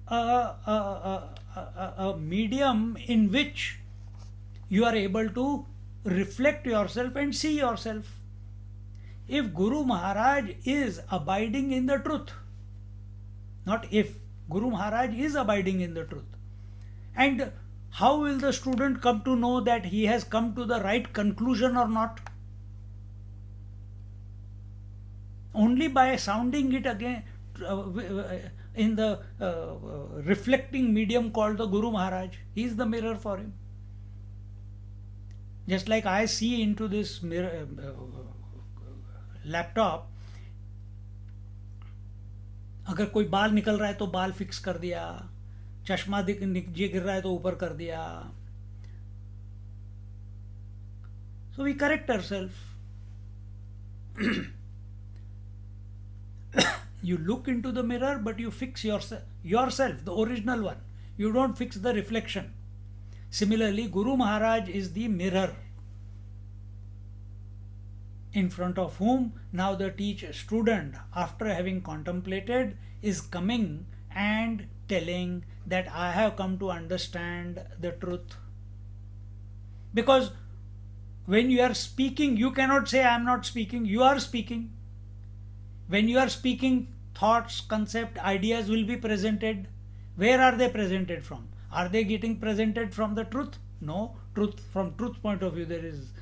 a medium in which you are able to reflect yourself and see yourself. If Guru Maharaj is abiding in the truth, not if, Guru Maharaj is abiding in the truth. And how will the student come to know that he has come to the right conclusion or not? Only by sounding it again in the reflecting medium called the Guru Maharaj. He is the mirror for him. Just like I see into this mirror, laptop, अगर कोई बाल निकल रहा है तो बाल fix कर दिया, चश्मा नीचे गिर रहा है तो ऊपर कर दिया. So we correct ourselves. You look into the mirror, but you fix yourself, the original one. You don't fix the reflection. Similarly, Guru Maharaj is the mirror in front of whom now the teacher student, after having contemplated, is coming and telling that I have come to understand the truth. Because when you are speaking, you cannot say I am not speaking, you are speaking. When you are speaking, thoughts, concept, ideas will be presented. Where are they presented from? Are they getting presented from the truth? No. Truth, from truth point of view, there is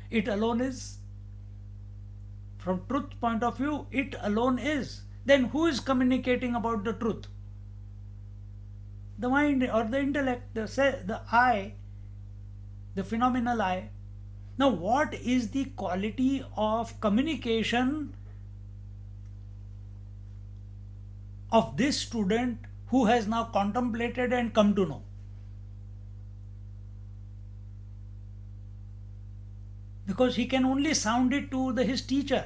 it alone is. From truth point of view, it alone is. Then who is communicating about the truth? The mind or the intellect, the I, the phenomenal I. Now, what is the quality of communication of this student who has now contemplated and come to know? Because he can only sound it to his teacher,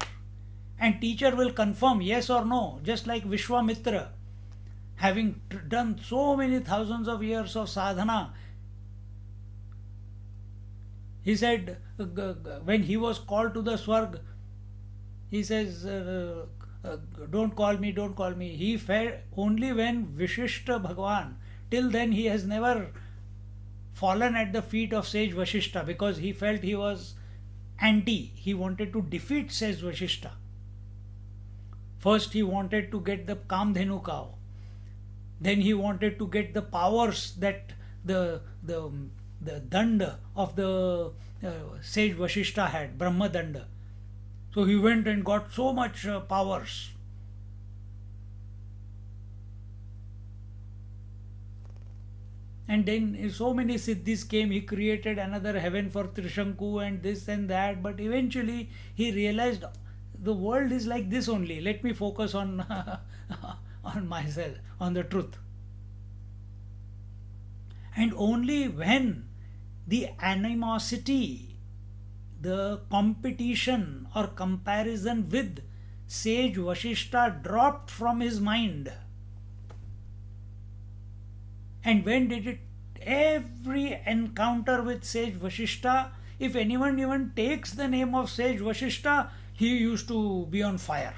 and teacher will confirm yes or no, just like Vishwamitra, having done so many thousands of years of sadhana. He said, when he was called to the Swarg, he says, don't call me, don't call me. He felt only when Vishishta Bhagwan, till then he has never fallen at the feet of sage Vashishta, because he felt he was anti. He wanted to defeat sage Vashishta. First he wanted to get the Kamdhenu cow. Then he wanted to get the powers that the danda of the sage Vashishta had, Brahma danda. So he went and got so much powers. And then so many siddhis came, he created another heaven for Trishanku and this and that, but eventually he realized the world is like this only. Let me focus on on myself, on the truth. And only when the animosity, the competition or comparison with sage Vashishta dropped from his mind. And when did it? Every encounter with sage Vashishta, if anyone even takes the name of sage Vashishta, he used to be on fire.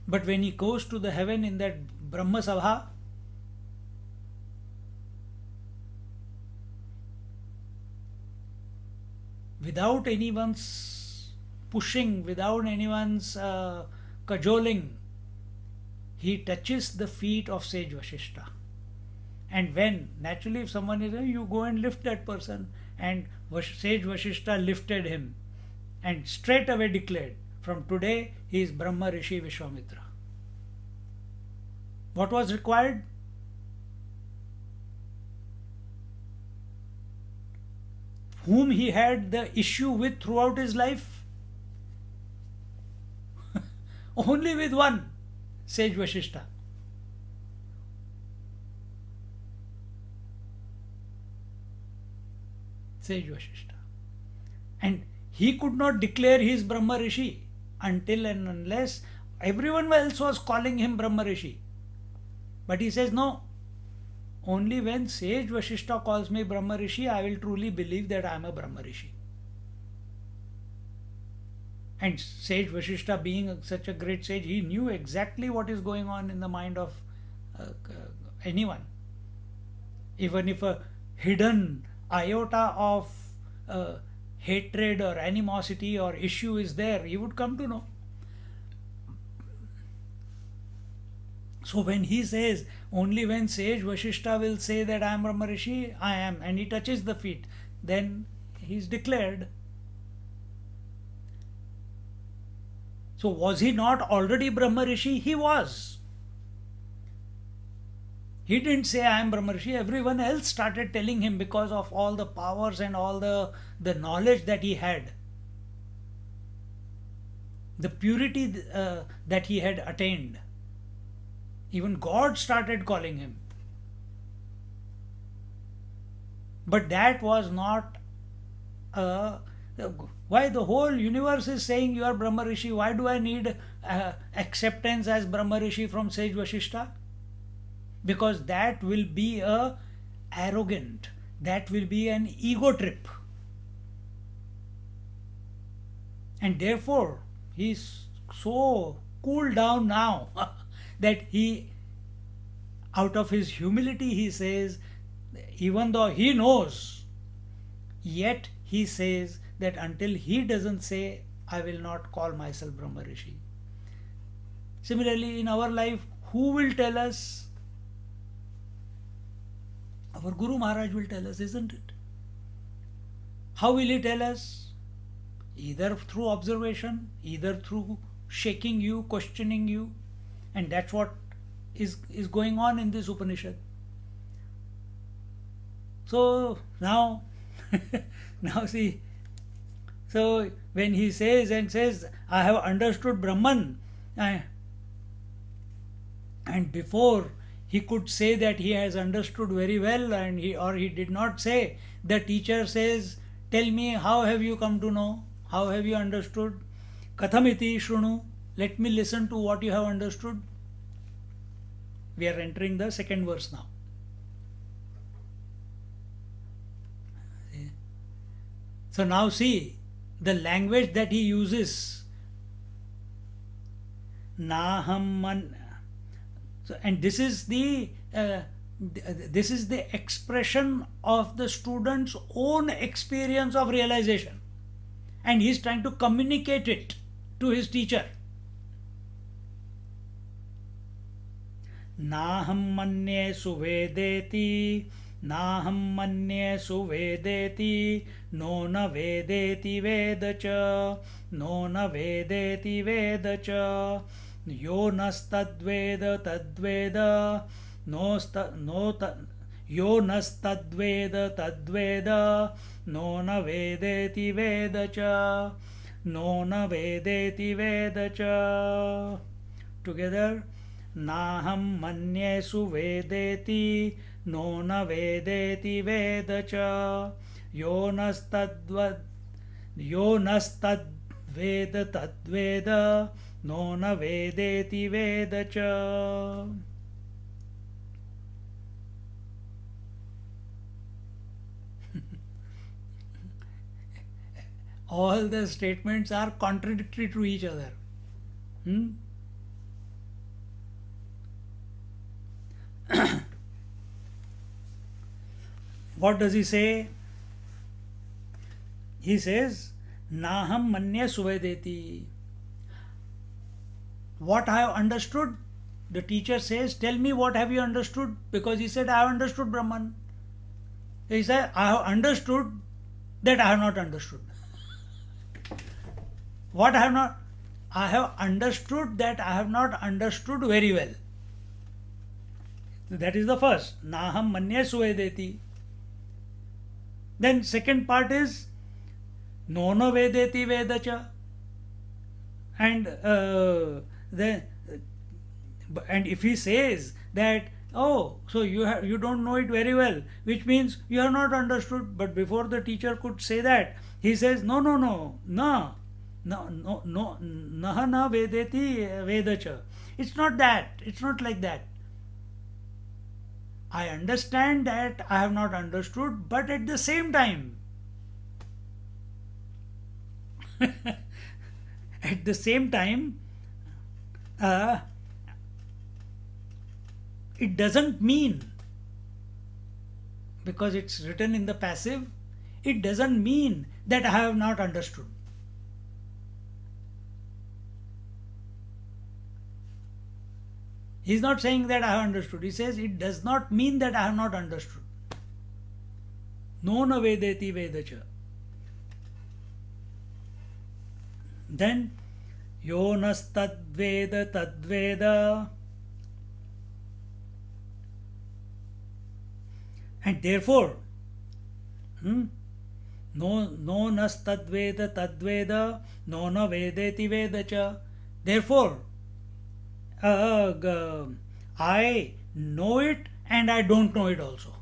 But when he goes to the heaven in that Brahma Sabha, without anyone's pushing, without anyone's cajoling, he touches the feet of sage Vashishta. And when, naturally, if someone is, you go and lift that person, and sage Vashishta lifted him and straight away declared, from today he is Brahma Rishi Vishwamitra. What was required? Whom he had the issue with throughout his life? Only with one, sage Vashishta. Sage Vashishta. And he could not declare he is Brahma Rishi until and unless everyone else was calling him Brahma Rishi. But he says, no, only when sage Vashishta calls me Brahma Rishi, I will truly believe that I am a Brahma Rishi. And sage Vashishta, being such a great sage, he knew exactly what is going on in the mind of anyone. Even if a hidden iota of hatred or animosity or issue is there, he would come to know. So when he says, only when sage Vashishta will say that I am Brahma Rishi, I am, and he touches the feet, then he is declared. So was he not already Brahma Rishi? He was. He didn't say I am Brahma Rishi. Everyone else started telling him because of all the powers and all the knowledge that he had. The purity that he had attained. Even God started calling him. But that was not a Why the whole universe is saying you are Brahma Rishi? Why do I need acceptance as Brahma Rishi from Sage Vashishta? Because that will be a arrogant, that will be an ego trip, and therefore he's so cooled down now that he, out of his humility, he says, even though he knows, yet he says that until he doesn't say, I will not call myself Brahma Rishi. Similarly, in our life, who will tell us? Our Guru Maharaj will tell us, isn't it? How will he tell us? Either through observation, either through shaking you, questioning you, and that's what is going on in this Upanishad. So now, now see, so when he says and says, I have understood Brahman, and before he could say that he has understood very well, and he did not say, the teacher says, tell me, how have you come to know? How have you understood? Kathamiti shrunu, let me listen to what you have understood. We are entering the second verse now. So now see the language that he uses. Naham man. So, and this is the expression of the student's own experience of realization, and he is trying to communicate it to his teacher. Naham manye suvedeti, naham manye suvedeti, no na vedeti vedacha, no na vedeti vedacha, yo nastadveda tadveda, yo nastadveda tadveda, no na vedeti vedacha, no na vedeti vedacha. Together. Naham manye suvedeti, no na vedeti vedacha, yo nastadveda tadveda, no na vedeti vedacha. All the statements are contradictory to each other. What does he say? He says, Naham manya suvedeti. What I have understood, the teacher says, tell me what have you understood? Because he said, I have understood Brahman. He said, I have understood that I have not understood. What I have not? I have understood that I have not understood very well. That is the first. Naham manya suvedeti. Then second part is Nona vedeti vedacha. And if he says that, oh, so you don't know it very well, which means you have not understood. But before the teacher could say that, he says, no, naha na vedeti vedacha. It's not that. It's not like that. I understand that I have not understood, but at the same time, it doesn't mean, because it's written in the passive, it doesn't mean that I have not understood. He's not saying that I have understood. He says it does not mean that I have not understood. No na vedeti vedacha. Then yonas tadveda tadveda. And therefore, no nas tadveda tadveda, no na vedeti vedacha. Therefore, I know it and I don't know it also.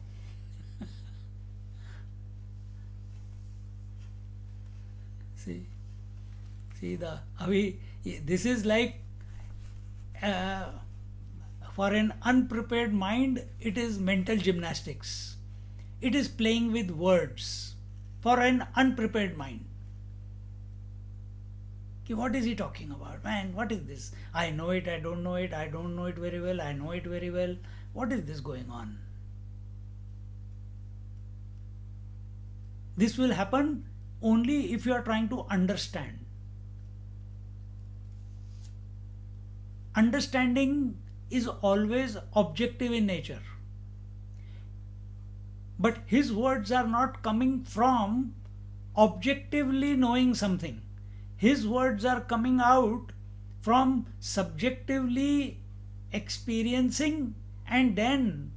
See the Avi, this is like uh, for an unprepared mind, it is mental gymnastics. It is playing with words for an unprepared mind. What is he talking about? Man, what is this? I know it, I don't know it, I don't know it very well, I know it very well. What is this going on? This will happen only if you are trying to understand. Understanding is always objective in nature. But his words are not coming from objectively knowing something. His words are coming out from subjectively experiencing, and then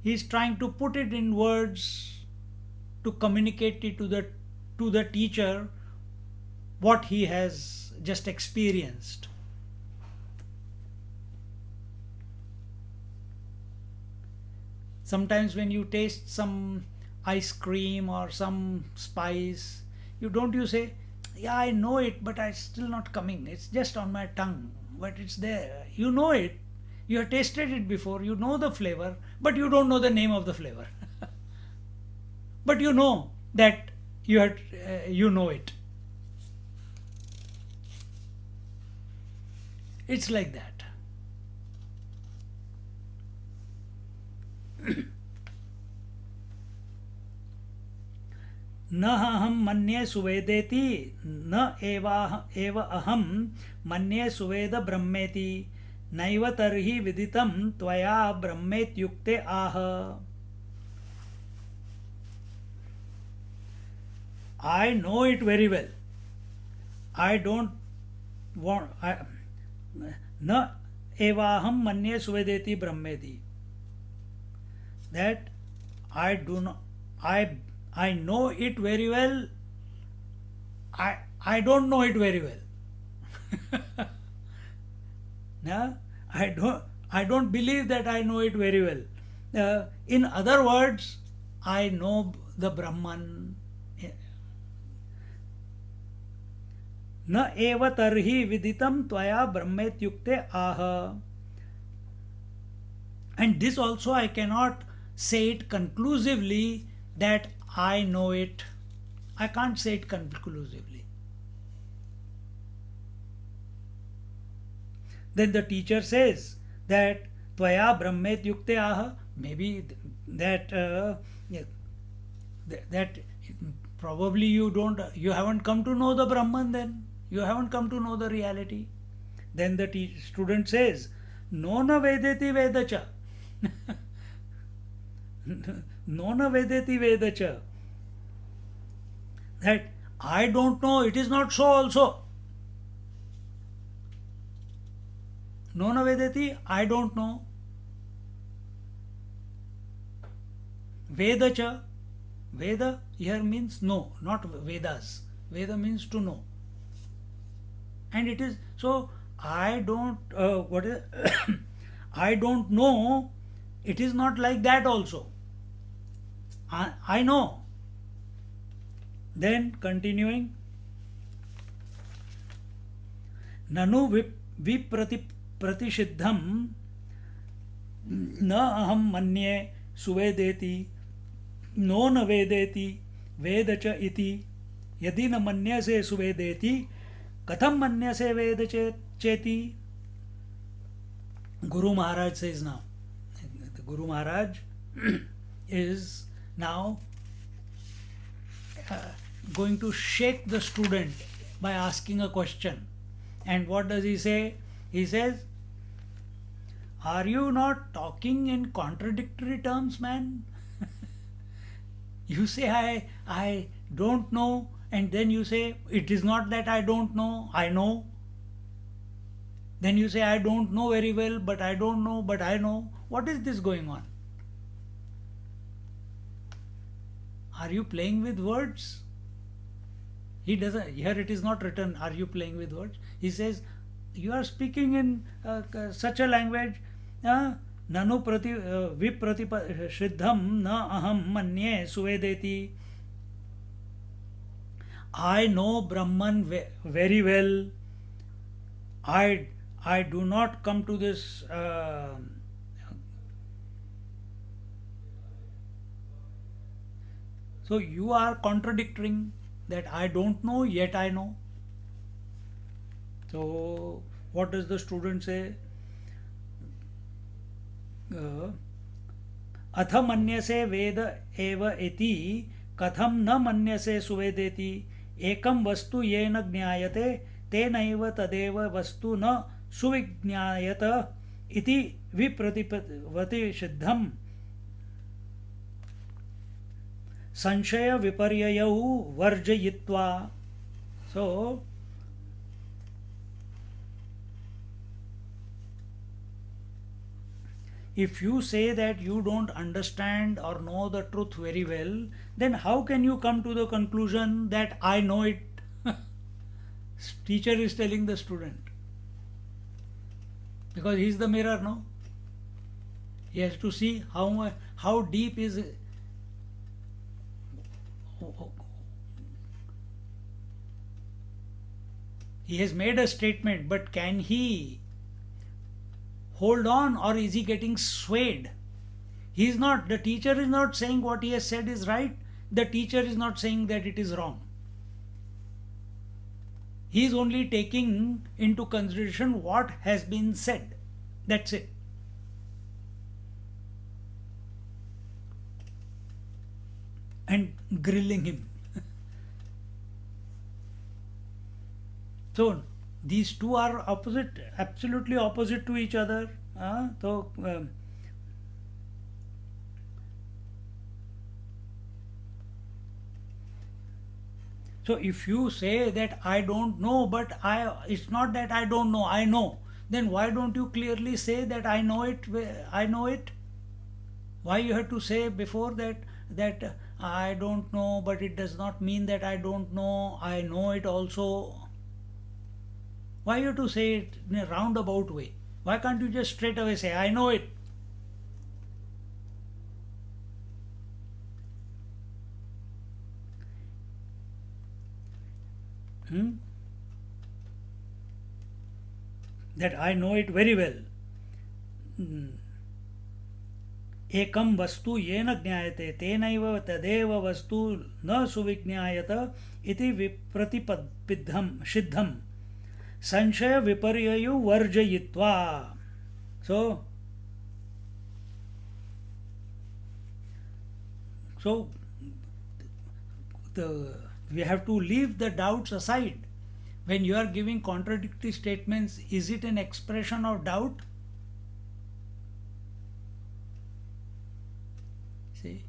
he is trying to put it in words to communicate it to the teacher what he has just experienced. Sometimes when you taste some ice cream or some spice, you say, yeah, I know it, but it's still not coming. It's just on my tongue, but it's there. You know it. You have tasted it before. You know the flavor, but you don't know the name of the flavor. But you know that you know it. It's like that. न अहम मन्ये सुवेदेति न एव अहम मन्ये सुवेद ब्रह्मेति नैव तर्हि विदितं त्वया ब्रह्मेत्युक्ते आह. I know it very well. I don't want. न एवाहम मन्ये सुवेदेति ब्रह्मेति. That I do not. I know it very well. I don't know it very well. No, I don't believe that I know it very well. In other words, I know the Brahman. न एव तर्हि विदितं त्वया ब्रह्मेत्युक्ते आह. And this also I cannot say it conclusively that I know it. I can't say it conclusively. Then the teacher says that Tvaya Brahmet Yukte Aha. Maybe that that probably you haven't come to know the Brahman then. You haven't come to know the reality. Then the student says, No na vedeti vedacha. No na vedeti vedacha. That I don't know, it is not so also. No na vedeti, I don't know. Vedacha. Veda here means know, not Vedas. Veda means to know. And it is so I don't I don't know. It is not like that also. I know. Then continuing, Nanu vipratishiddham na aham manye suvedeti no na vedeti vedacha iti yadi na manyase suvedeti katham manyase vedacha cheti. Guru Maharaj says now. The Guru Maharaj is now going to shake the student by asking a question. And what does he say? He says, are you not talking in contradictory terms, man? You say, I don't know, and then you say, it is not that I don't know, I know. Then you say, I don't know very well, but I don't know, but I know. What is this going on? Are you playing with words? He doesn't, here it is not written, are you playing with words? He says, you are speaking in such a language, nanu vipratishiddham na aham manye suvedeti. I know Brahman very well. I I do not come to this. So you are contradicting that I don't know, yet I know. So what does the student say? Uh, अथ मन्यसे वेद एव इति कथम न मन्यसे सुवेदेति एकं वस्तु येन ज्ञायते तेनैव तदेव वस्तु न सुविज्ञायत इति विप्रतिपत्ति सिद्धम संशय विपर्ययौ वर्जयित्वा. So if you say that you don't understand or know the truth very well, then how can you come to the conclusion that I know it? Teacher is telling the student, because he is the mirror, no? He has to see how deep is it. He has made a statement, but can he hold on, or is he getting swayed? He is not, the teacher is not saying what he has said is right, the teacher is not saying that it is wrong. He is only taking into consideration what has been said. That's it. And grilling him. So these two are opposite, absolutely opposite to each other. So if you say that I don't know, but it's not that I don't know, I know, then why don't you clearly say that I know it? I know it. Why you have to say before that I don't know, but it does not mean that I don't know, I know it also. Why you have to say it in a roundabout way? Why can't you just straight away say I know it? That I know it very well. एकम वस्तु येन ज्ञायते तेनैव तदेव वस्तु न सुविज्ञायत इति विप्रतिपद्धिं सिद्धम संशय विपर्ययु वर्जयित्वा. So we have to leave the doubts aside. When you are giving contradictory statements, is it an expression of doubt? See,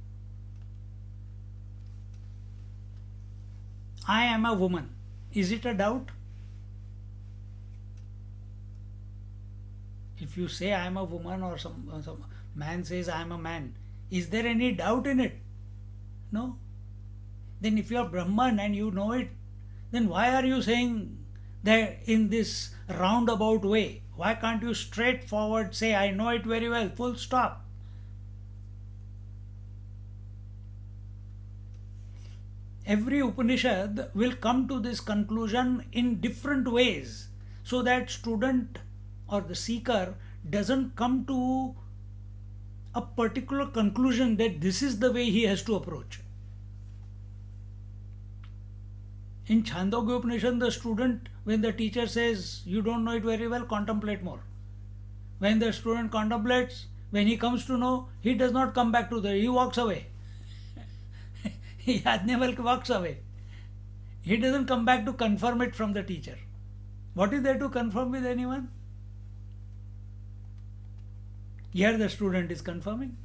I am a woman. Is it a doubt? If you say I am a woman, or some man says I am a man, is there any doubt in it? No. Then if you are Brahman and you know it, then why are you saying that in this roundabout way? Why can't you straightforward say I know it very well, full stop? Every Upanishad will come to this conclusion in different ways, so that student or the seeker doesn't come to a particular conclusion that this is the way he has to approach. In Chandogya Upanishad, the student, when the teacher says you don't know it very well, contemplate more. When the student contemplates, when he comes to know, he does not come back to he walks away. Yajnavalkya walks away. He doesn't come back to confirm it from the teacher. What is there to confirm with anyone? Here the student is confirming.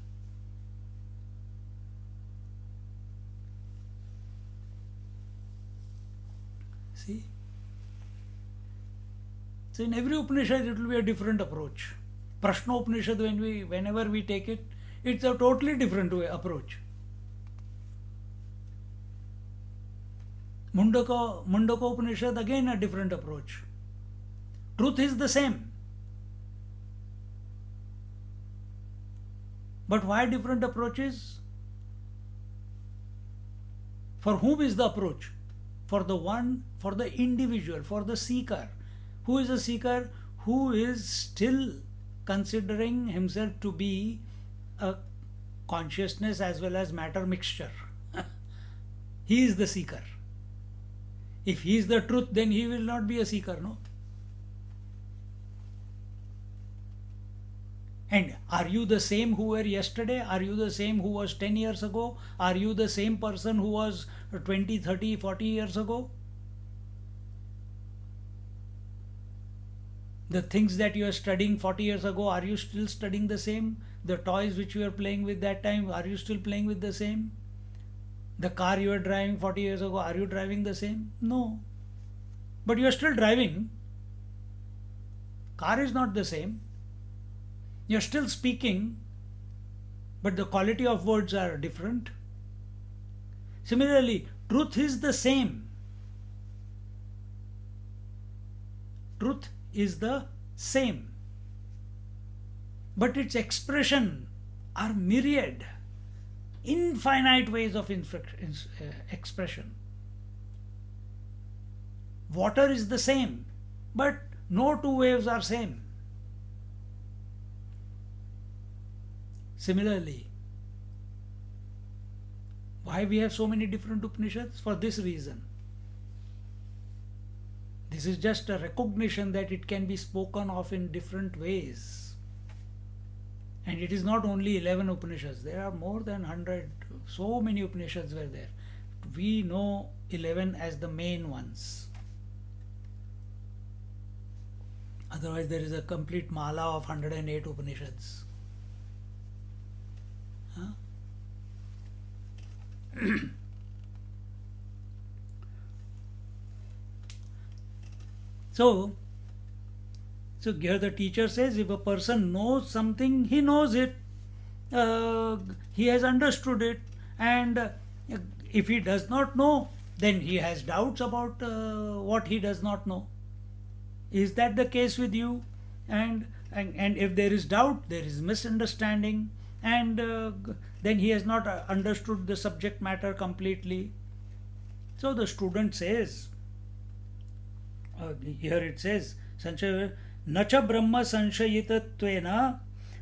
See? So in every Upanishad it will be a different approach. Prashna Upanishad, whenever we take it, it's a totally different approach. Mundaka Upanishad, again a different approach. Truth is the same. But why different approaches? For whom is the approach? for the one, for the individual, for the seeker. Who is a seeker? Who is still considering himself to be a consciousness as well as matter mixture. He is the seeker. If he is the truth, then he will not be a seeker, no? And are you the same who were yesterday? Are you the same who was 10 years ago? Are you the same person who was 20, 30, 40 years ago? The things that you are studying 40 years ago, are you still studying the same? The toys which you were playing with that time, are you still playing with the same? The car you were driving 40 years ago, are you driving the same? No. But you are still driving. Car is not the same. You are still speaking, but the quality of words are different. Similarly, truth is the same. Truth is the same. But its expression are myriad, infinite ways of expression. Water is the same, but no two waves are same. Similarly, why we have so many different Upanishads? For this reason. This is just a recognition that it can be spoken of in different ways. And it is not only 11 Upanishads, there are more than 100, so many Upanishads were there. We know 11 as the main ones. Otherwise, there is a complete mala of 108 Upanishads. Huh? So here the teacher says, if a person knows something, he knows it, he has understood it, and if he does not know, then he has doubts about what he does not know. Is that the case with you? And if there is doubt, there is misunderstanding, and then he has not understood the subject matter completely. So the student says, here it says, Sanchaya, nacha brahma sanshayitatvena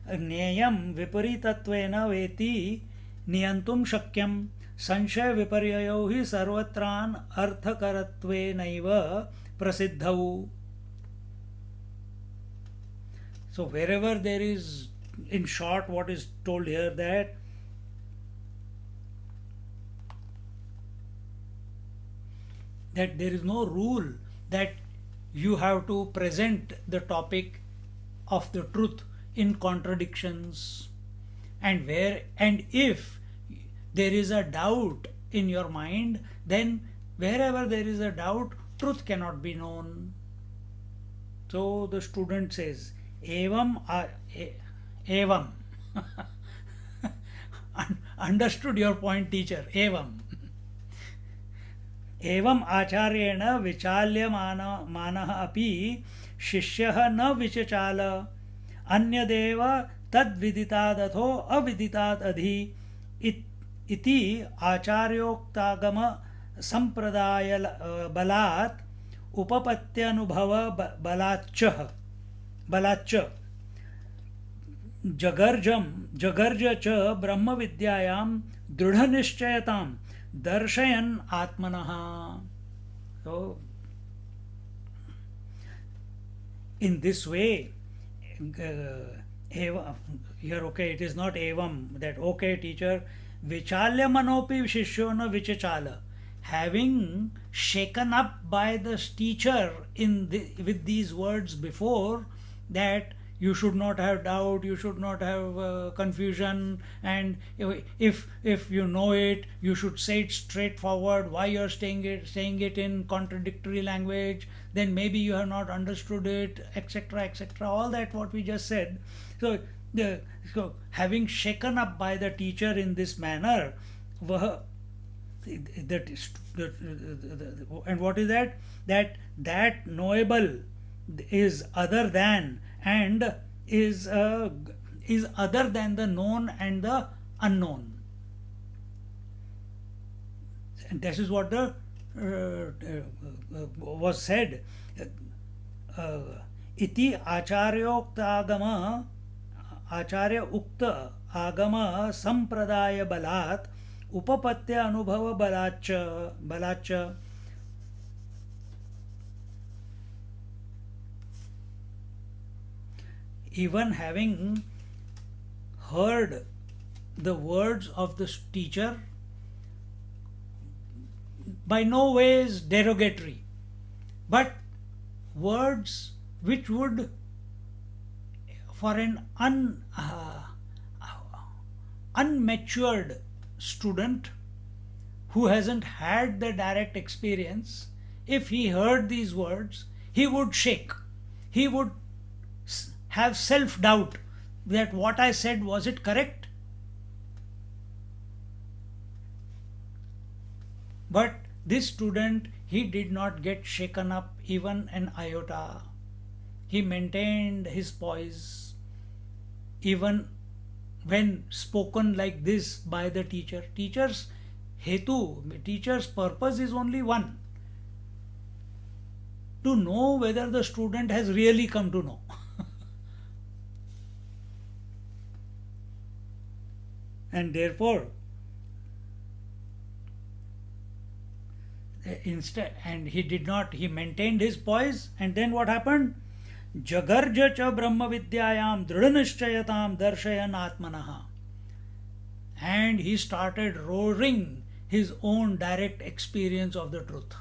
gneyam viparitatvena veti niyantum shakyam sanshaya viparyayo hi sarvatran arthakaratvenaiva prasiddhau. So wherever there is, in short, what is told here, that there is no rule that you have to present the topic of the truth in contradictions, and if there is a doubt in your mind, then wherever there is a doubt, truth cannot be known. So the student says, evam understood your point, teacher. Evam आचार्येण विचाल्यमानः अपि शिष्यः न विचचाल अन्यदेव तद्विदितादथो अविदितात् अधि इति आचार्योक्तागम संप्रदाय बलात् उपपत्त्यनुभव बलाच्च जगर्ज च ब्रह्मविद्यायां दृढनिश्चयतां दर्शयन् आत्मनः. So in this way, here, okay, it is not evam, that okay teacher, vichalya manopi shishyo na vichachala, having shaken up by the teacher with these words before, that you should not have doubt, you should not have confusion, and if you know it, you should say it straightforward. Why you are saying it in contradictory language? Then maybe you have not understood it, etc., etc. All that what we just said. So having shaken up by the teacher in this manner, and what is that? That knowable is other than, and is other than the known and the unknown. And this is what the was said, iti acharyoktagam आचार्य उक्त आगम संप्रदाय बलात् उपपत्य अनुभव बलाच्च even having heard the words of the teacher, by no ways derogatory, but words which would, for an unmatured student who hasn't had the direct experience, if he heard these words, he would shake. He would have self doubt that what I said, was it correct? But this student, he did not get shaken up even an iota. He maintained his poise even when spoken like this by the teacher. Teacher's purpose is only one: to know whether the student has really come to know. And therefore, instead, and he maintained his poise, and then what happened? Jagarja cha brahma vidyayam dridhanishchayatam darshayan atmanaha. And he started roaring his own direct experience of the truth.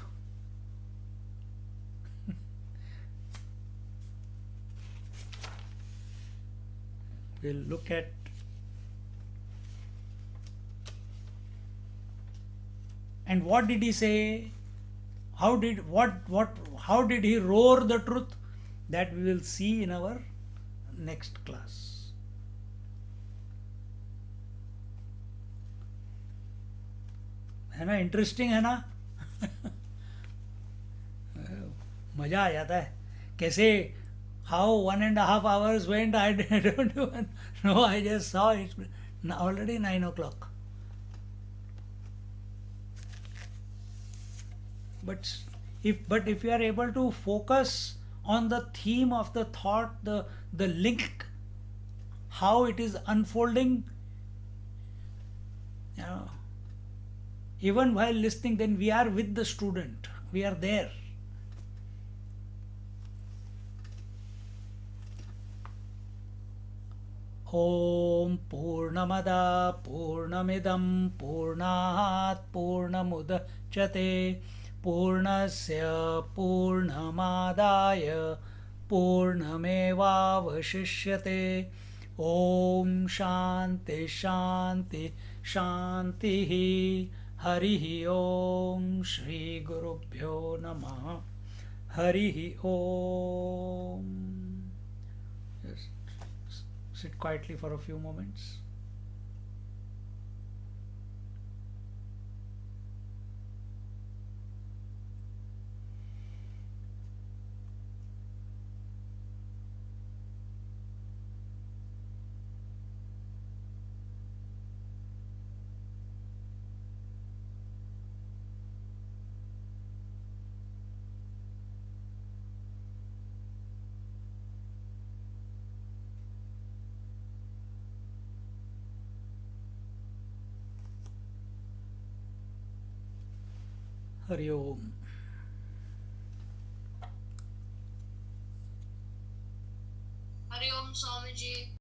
We'll look at and what did he say? How did he roar the truth? That we will see in our next class. है ना, interesting है ना? मजा आ जाता है कैसे. How 1.5 hours went, I don't even know. I just saw it already 9 o'clock. But if you are able to focus on the theme of the thought, the link, how it is unfolding, even while listening, then we are with the student, we are there. Om Purnamada Purnamidam Purnat Purnamudachyate Purnasya Purnamadaya Purnamevavashishyate. Om Shanti Shanti Shanti. Harihi Om. Shri Gurubhyo Namah. Harihi Om. Just sit quietly for a few moments. Hari Om.